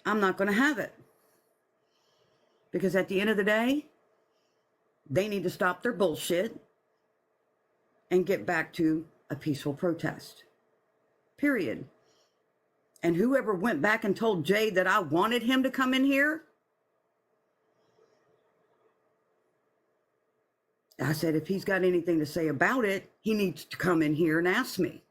I'm not going to have it. Because at the end of the day, they need to stop their bullshit and get back to a peaceful protest. Period. And whoever went back and told Jay that I wanted him to come in here, I said, if he's got anything to say about it, he needs to come in here and ask me.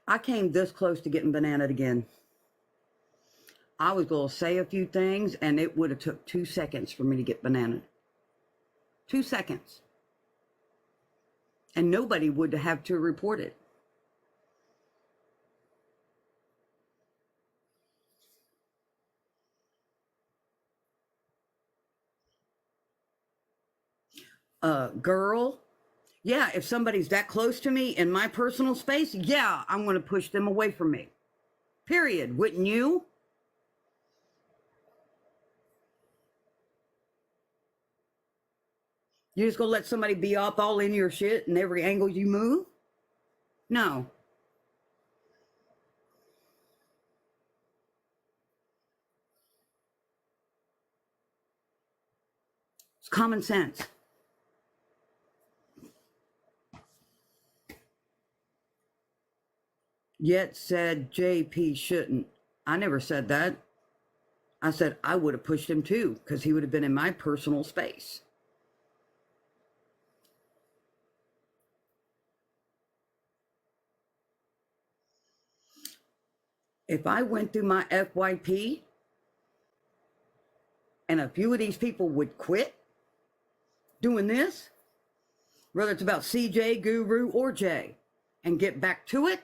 I came this close to getting bananaed again. I was going to say a few things, and it would have took 2 seconds for me to get bananaed. 2 seconds. And nobody would have to report it. Girl, yeah, if somebody's that close to me in my personal space, yeah, I'm going to push them away from me. Period. Wouldn't you? You just gonna let somebody be up all in your shit and every angle you move? No. It's common sense. Yet said JP shouldn't. I never said that. I said I would have pushed him too, because he would have been in my personal space. If I went through my FYP and a few of these people would quit doing this, whether it's about CJ, Guru, or Jay, and get back to it,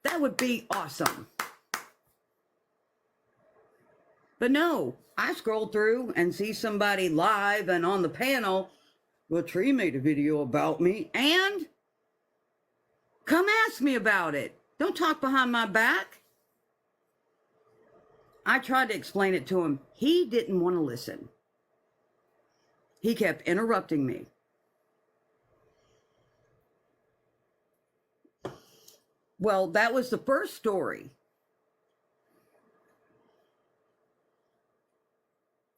that would be awesome. But no, I scroll through and see somebody live and on the panel, well, Tree made a video about me, and come ask me about it. Don't talk behind my back. I tried to explain it to him. He didn't want to listen. He kept interrupting me. Well, that was the first story.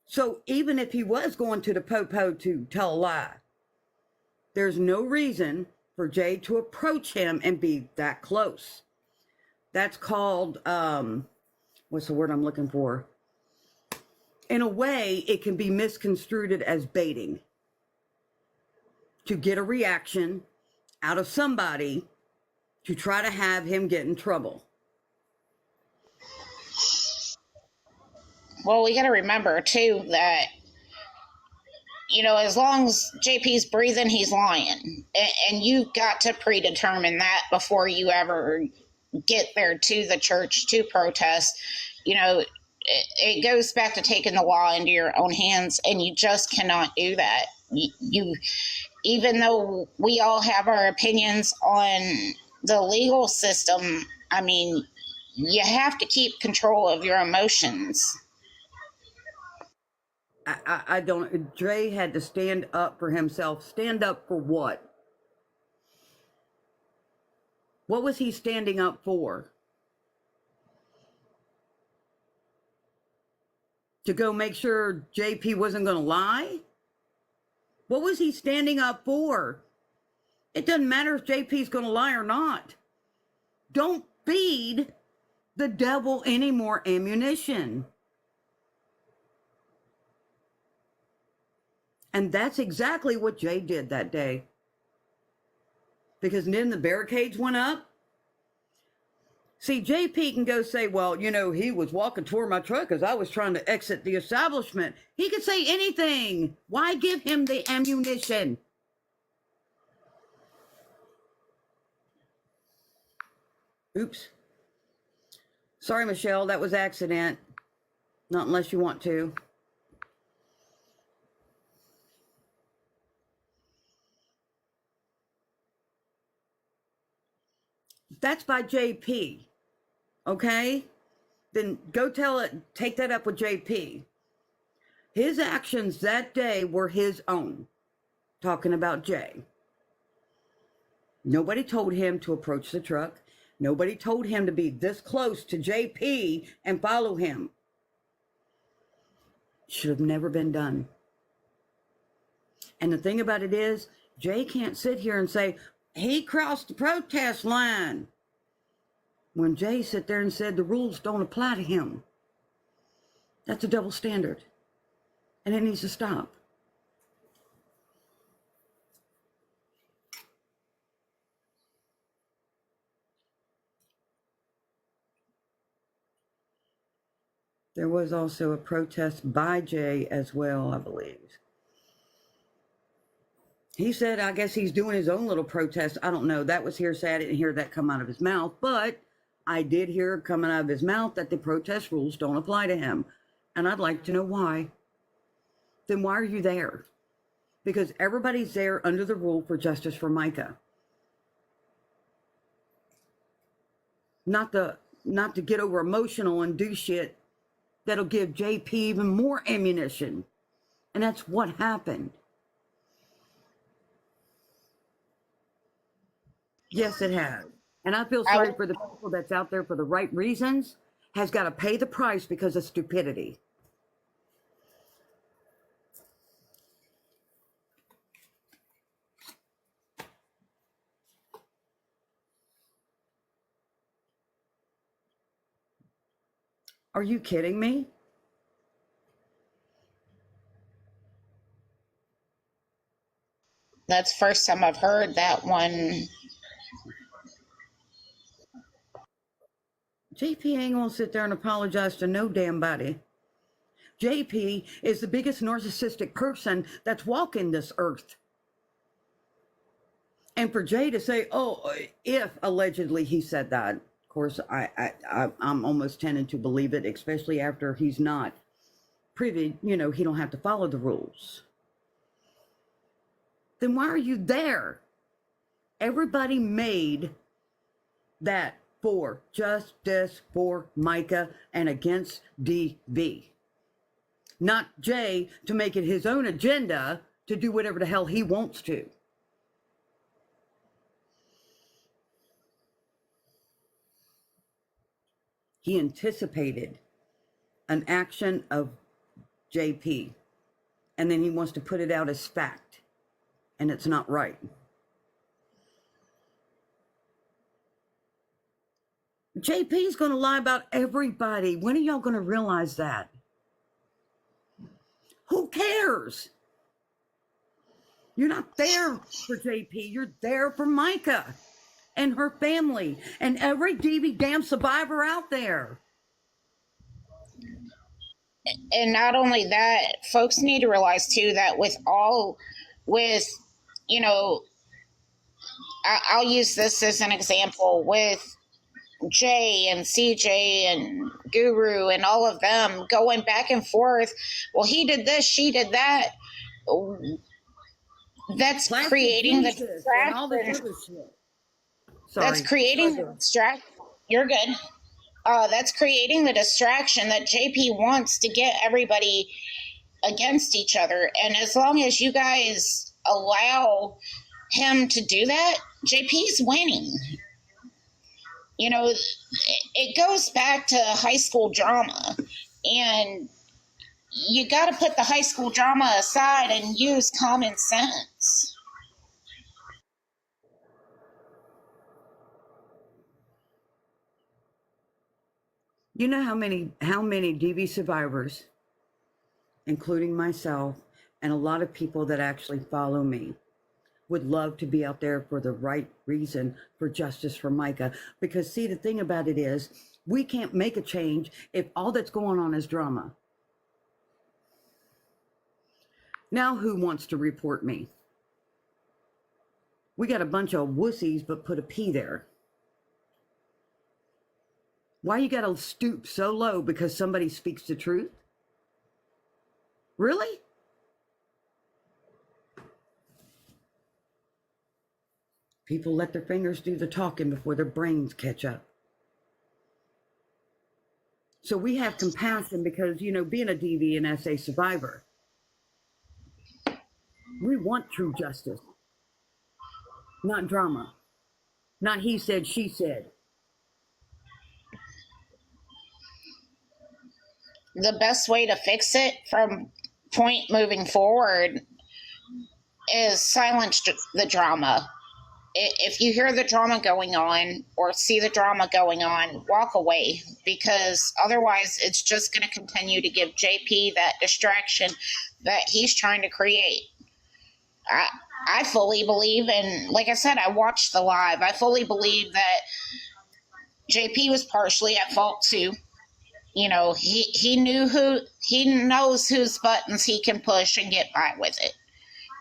So even if he was going to the Popo to tell a lie, there's no reason for Jay to approach him and be that close. That's called, what's the word I'm looking for? In a way, it can be misconstrued as baiting to get a reaction out of somebody to try to have him get in trouble. Well, we got to remember, too, that you know, as long as JP's breathing, he's lying. And you got to predetermine that before you ever get there to the church to protest. You know, it goes back to taking the law into your own hands, and you just cannot do that. You even though we all have our opinions on the legal system, I mean, you have to keep control of your emotions. I don't. Dre had to stand up for himself. Stand up for what? What was he standing up for? To go make sure JP wasn't going to lie? What was he standing up for? It doesn't matter if JP's going to lie or not. Don't feed the devil any more ammunition. And that's exactly what Jay did that day. Because then the barricades went up. See, JP can go say, well, you know, he was walking toward my truck as I was trying to exit the establishment. He could say anything. Why give him the ammunition? Oops. Sorry, Michelle, that was accident. Not unless you want to. That's by JP. Okay? Then go tell it, take that up with JP. His actions that day were his own. Talking about Jay. Nobody told him to approach the truck. Nobody told him to be this close to JP and follow him. Should have never been done. And the thing about it is, Jay can't sit here and say, he crossed the protest line. When Jay sat there and said the rules don't apply to him. That's a double standard. And it needs to stop. There was also a protest by Jay as well, I believe. He said, I guess he's doing his own little protest. I don't know. That was hearsay. I didn't hear that come out of his mouth. But I did hear coming out of his mouth that the protest rules don't apply to him. And I'd like to know why. Then why are you there? Because everybody's there under the rule for justice for Micah. Not to get over emotional and do shit that'll give JP even more ammunition. And that's what happened. Yes, it has. And I feel sorry for the people that's out there for the right reasons, has got to pay the price because of stupidity. Are you kidding me? That's the first time I've heard that one. JP ain't gonna sit there and apologize to no damn body. JP is the biggest narcissistic person that's walking this earth. And for Jay to say, oh, if allegedly he said that, of course, I'm almost tending to believe it, especially after he's not privy, you know, he don't have to follow the rules. Then why are you there? Everybody made that for justice for Micah and against DV. Not Jay to make it his own agenda to do whatever the hell he wants to. He anticipated an action of JP, and then he wants to put it out as fact, and it's not right. JP's going to lie about everybody. When are y'all going to realize that? Who cares? You're not there for JP. You're there for Micah and her family and every DV damn survivor out there. And not only that, folks need to realize too that with, you know, I'll use this as an example with Jay and CJ and Guru and all of them going back and forth. Well, he did this, she did that. That's Plastic creating the Jesus and all this distraction. other shit. That's Sorry. creating the distraction. You're good. That's creating the distraction that JP wants to get everybody against each other. And as long as you guys allow him to do that, JP's winning. You know, it goes back to high school drama. And you got to put the high school drama aside and use common sense. You know how many DV survivors, including myself and a lot of people that actually follow me, would love to be out there for the right reason, for justice for Micah. Because see, the thing about it is, we can't make a change if all that's going on is drama. Now who wants to report me? We got a bunch of wussies, but put a P there. Why you gotta stoop so low because somebody speaks the truth? Really? People let their fingers do the talking before their brains catch up. So we have compassion because, you know, being a DV and SA survivor, we want true justice, not drama, not he said, she said. The best way to fix it from point moving forward is silence the drama. If you hear the drama going on or see the drama going on, walk away, because otherwise it's just going to continue to give JP that distraction that he's trying to create. I fully believe, and like I said, I watched the live. I fully believe that JP was partially at fault too. You know, he knows whose buttons he can push and get by with it.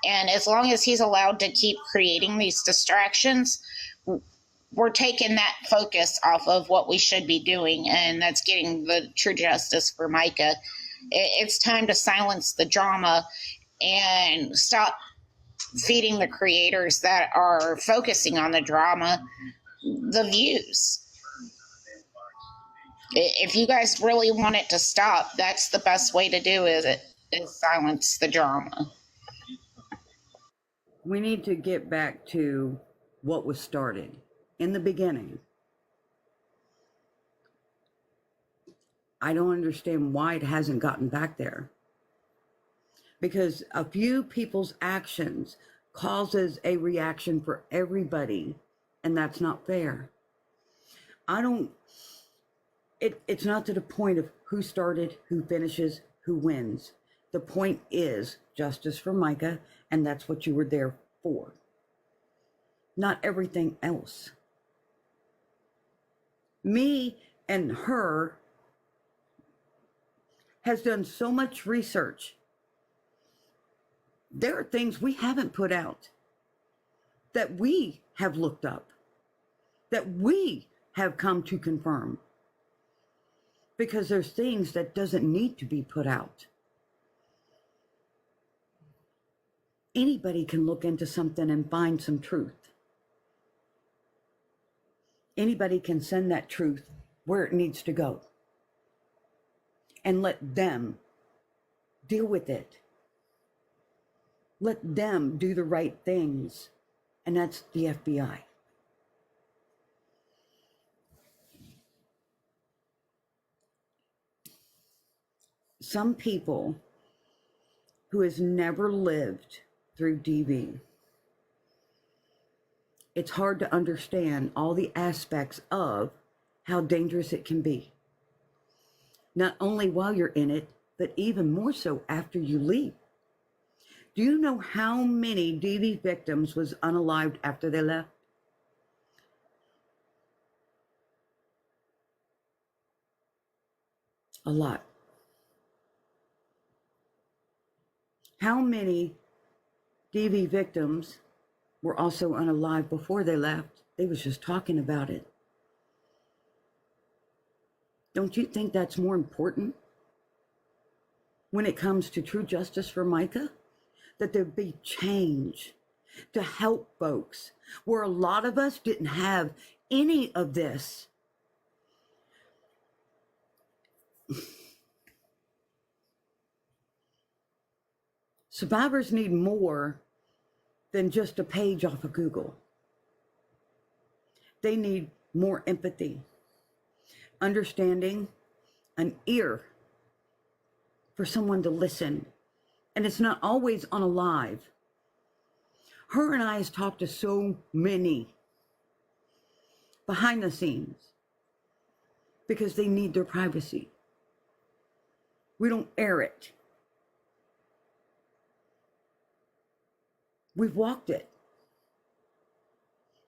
And as long as he's allowed to keep creating these distractions, we're taking that focus off of what we should be doing, and that's getting the true justice for Micah. It's time to silence the drama and stop feeding the creators that are focusing on the drama the views. If you guys really want it to stop, that's the best way to do is silence the drama. We need to get back to what was started in the beginning. I don't understand why it hasn't gotten back there. Because a few people's actions causes a reaction for everybody, and that's not fair. It's not to the point of who started, who finishes, who wins. The point is justice for Micah, and that's what you were there for. Not everything else. Me and her has done so much research. There are things we haven't put out that we have looked up, that we have come to confirm. Because there's things that doesn't need to be put out. Anybody can look into something and find some truth. Anybody can send that truth where it needs to go. And let them deal with it. Let them do the right things. And that's the FBI. Some people who has never lived through DV, it's hard to understand all the aspects of how dangerous it can be. Not only while you're in it, but even more so after you leave. Do you know how many DV victims was unalived after they left? A lot. How many DV victims were also unalive before they left? They was just talking about it. Don't you think that's more important when it comes to true justice for Micah? That there be change to help folks where a lot of us didn't have any of this. Survivors need more than just a page off of Google. They need more empathy, understanding, an ear for someone to listen. And it's not always on a live. Her and I has talked to so many behind the scenes because they need their privacy. We don't air it. We've walked it.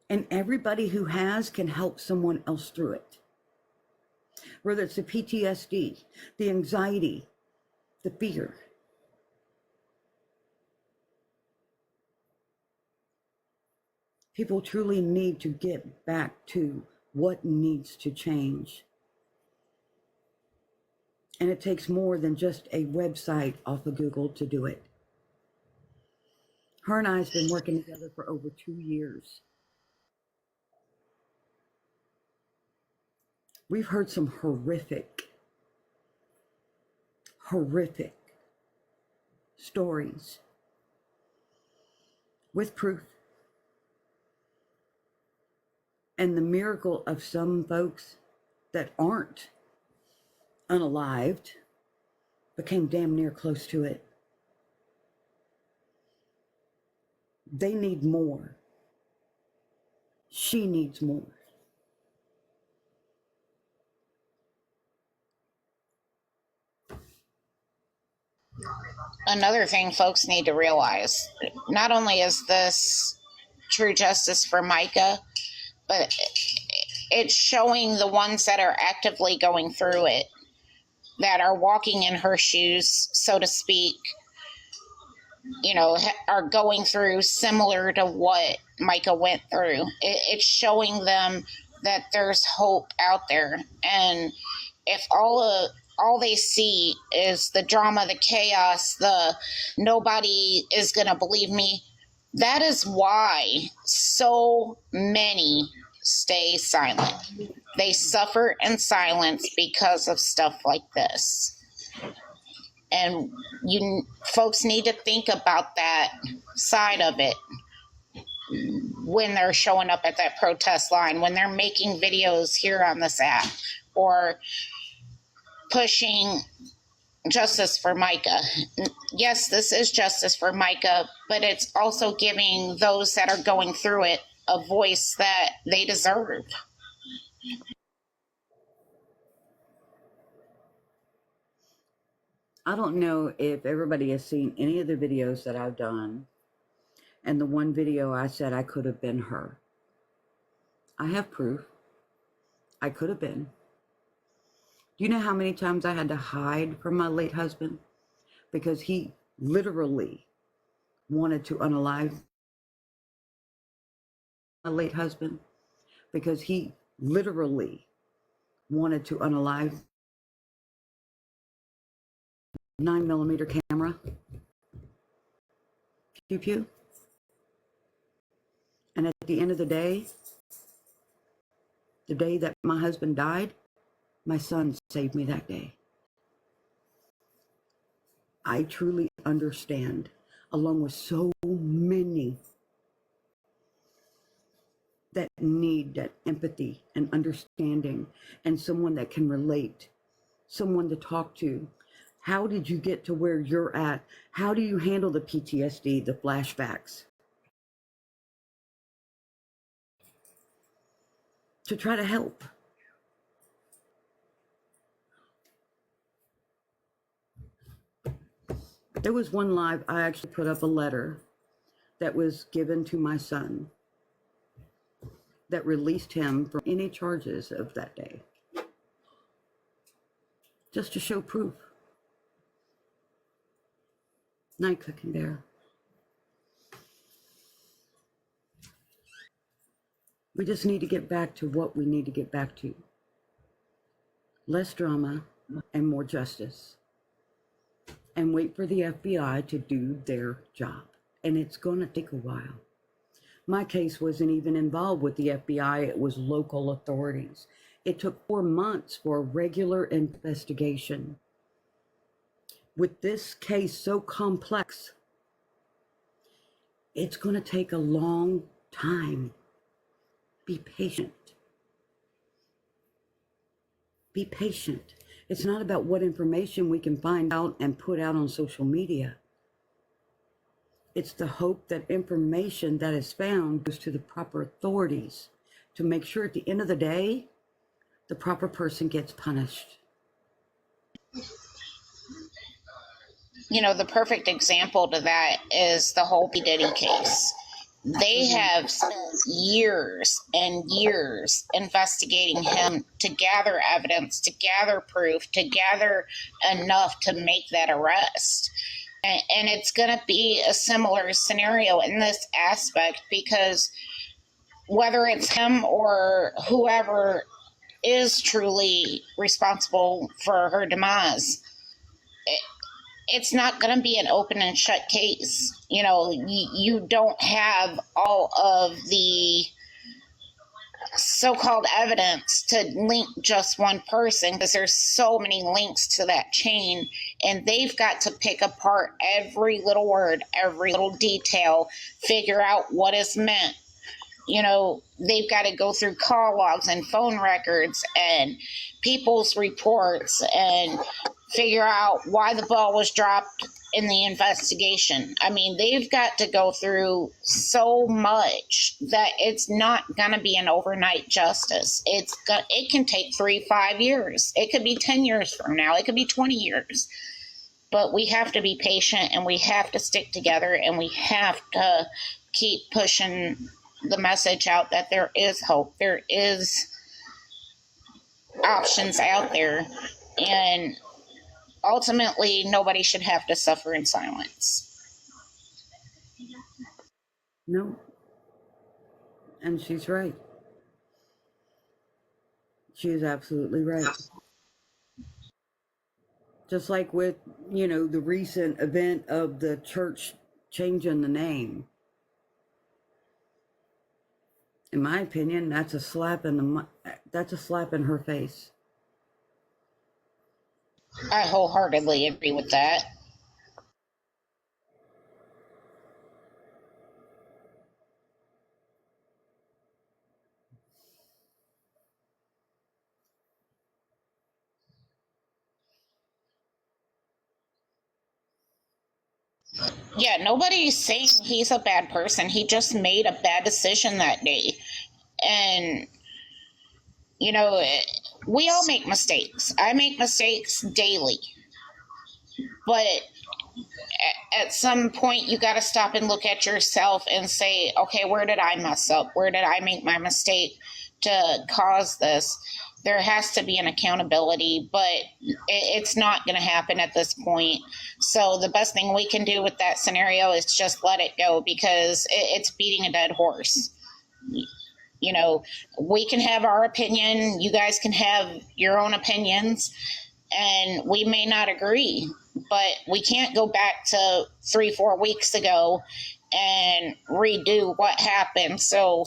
And everybody who has can help someone else through it. Whether it's the PTSD, the anxiety, the fear. People truly need to get back to what needs to change. And it takes more than just a website off of Google to do it. Her and I have been working together for over 2 years. We've heard some horrific stories with proof. And the miracle of some folks that aren't unalived became damn near close to it. They need more. She needs more. Another thing folks need to realize, not only is this true justice for Micah, but it's showing the ones that are actively going through it, that are walking in her shoes, so to speak, are going through similar to what Micah went through. It's showing them that there's hope out there. And if all they see is the drama, the chaos, the nobody is going to believe me, that is why so many stay silent. They suffer in silence because of stuff like this. And you folks need to think about that side of it when they're showing up at that protest line, when they're making videos here on this app, or pushing justice for Micah. Yes, this is justice for Micah, but it's also giving those that are going through it a voice that they deserve. I don't know if everybody has seen any of the videos that I've done. And the one video I said I could have been her. I have proof. I could have been. Do you know how many times I had to hide from my late husband? Because he literally wanted to unalive my late husband. Because he literally wanted to unalive 9mm camera. Pew pew. And at the end of the day that my husband died, my son saved me that day. I truly understand, along with so many that need that empathy and understanding and someone that can relate, someone to talk to. How did you get to where you're at? How do you handle the PTSD, the flashbacks? To try to help. There was one live, I actually put up a letter that was given to my son that released him from any charges of that day. Just to show proof. Night Cooking Bear. We just need to get back to what we need to get back to. Less drama and more justice. And wait for the FBI to do their job. And it's going to take a while. My case wasn't even involved with the FBI. It was local authorities. It took 4 months for a regular investigation. With this case so complex, it's going to take a long time. Be patient. Be patient. It's not about what information we can find out and put out on social media. It's the hope that information that is found goes to the proper authorities to make sure at the end of the day, the proper person gets punished. You know, the perfect example to that is the whole P. Diddy case. They have spent years and years investigating him to gather evidence, to gather proof, to gather enough to make that arrest. And it's going to be a similar scenario in this aspect, because whether it's him or whoever is truly responsible for her demise, it's not going to be an open and shut case. You know, you don't have all of the so-called evidence to link just one person, because there's so many links to that chain, and they've got to pick apart every little word, every little detail, figure out what is meant. You know, they've got to go through call logs and phone records and people's reports and figure out why the ball was dropped in the investigation. I mean, they've got to go through so much that it's not going to be an overnight justice. It can take 3-5 years. It could be 10 years from now. It could be 20 years. But we have to be patient, and we have to stick together, and we have to keep pushing the message out that there is hope. There is options out there, and ultimately nobody should have to suffer in silence. No. And she's right. She is absolutely right. Just like with, you know, the recent event of the church changing the name. In my opinion, that's a slap in her face. I wholeheartedly agree with that. Yeah, nobody's saying he's a bad person. He just made a bad decision that day. And, you know, we all make mistakes. I make mistakes daily. But at some point, you got to stop and look at yourself and say, okay, where did I mess up? Where did I make my mistake to cause this? There has to be an accountability, but it's not going to happen at this point. So the best thing we can do with that scenario is just let it go, because it's beating a dead horse. You know, we can have our opinion. You guys can have your own opinions, and we may not agree, but we can't go back to 3-4 weeks ago and redo what happened. So,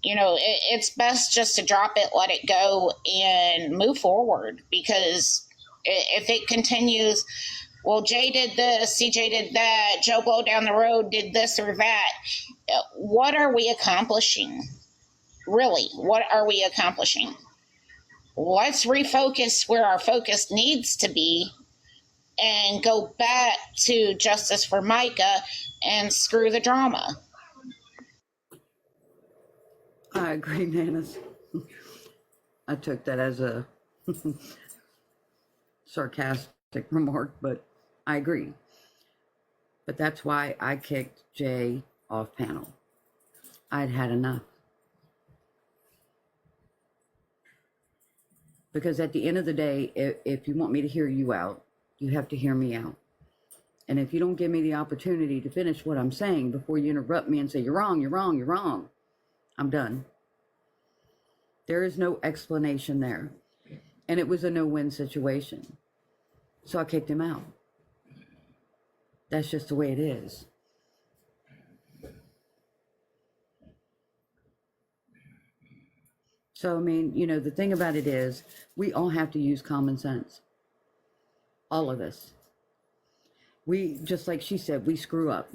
you know, it's best just to drop it, let it go, and move forward, because if it continues, well, Jay did this, CJ did that, Joe Blow down the road did this or that, what are we accomplishing? Really, what are we accomplishing? Let's refocus where our focus needs to be and go back to justice for Micah and screw the drama. I agree, Nanas. I took that as a sarcastic remark, but I agree. But that's why I kicked Jay off panel. I'd had enough. Because at the end of the day, if you want me to hear you out, you have to hear me out. And if you don't give me the opportunity to finish what I'm saying before you interrupt me and say, you're wrong, you're wrong, you're wrong, I'm done. There is no explanation there. And it was a no-win situation. So I kicked him out. That's just the way it is. So, I mean, you know, the thing about it is we all have to use common sense. All of us. We, just like she said, we screw up.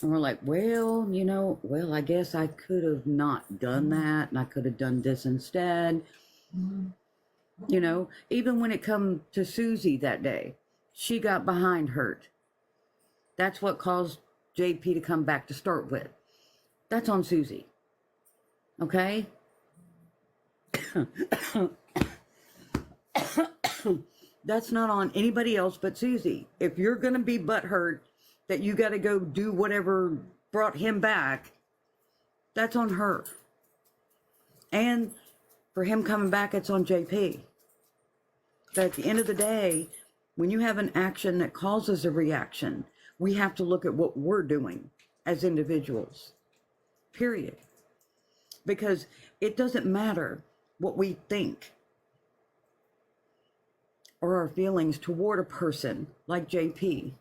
And we're like, well, you know, well, I guess I could have not done that and I could have done this instead. You know, even when it come to Susie that day, she got behind hurt. That's what caused JP to come back to start with. That's on Susie. Okay? That's not on anybody else but Susie. If you're going to be butthurt that you got to go do whatever brought him back, that's on her. And for him coming back, it's on JP. But at the end of the day, when you have an action that causes a reaction, we have to look at what we're doing as individuals. Period. Because it doesn't matter what we think or our feelings toward a person like JP.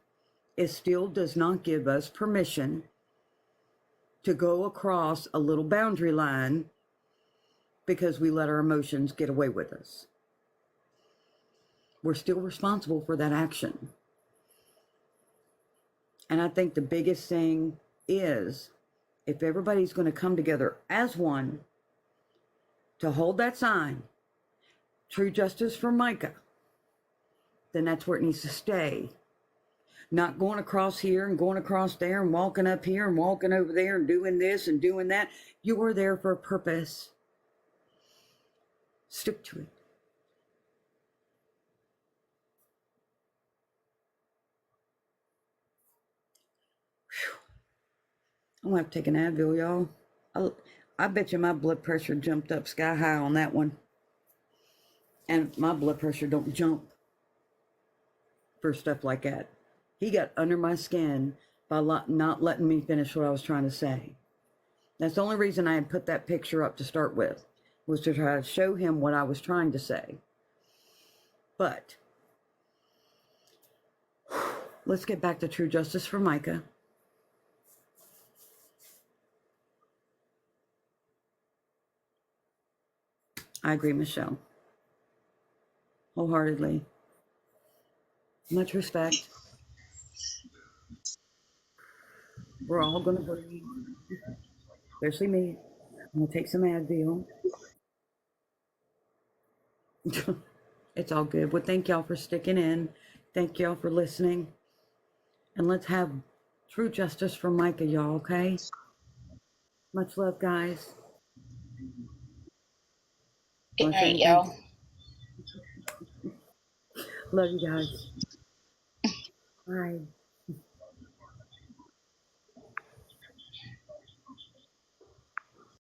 It still does not give us permission to go across a little boundary line because we let our emotions get away with us. We're still responsible for that action. And I think the biggest thing is, if everybody's going to come together as one to hold that sign, true justice for Micah, then that's where it needs to stay. Not going across here and going across there and walking up here and walking over there and doing this and doing that. You are there for a purpose. Stick to it. I'm going to have to take an Advil, y'all. I bet you my blood pressure jumped up sky high on that one. And my blood pressure don't jump for stuff like that. He got under my skin by not letting me finish what I was trying to say. That's the only reason I had put that picture up to start with, was to try to show him what I was trying to say. But let's get back to true justice for Micah. I agree, Michelle. Wholeheartedly. Much respect. We're all going to breathe, especially me. I'm going to take some Advil. It's all good. Well, thank y'all for sticking in. Thank y'all for listening. And let's have true justice for Micah, y'all, okay? Much love, guys. Good night, y'all. Love you guys. Bye.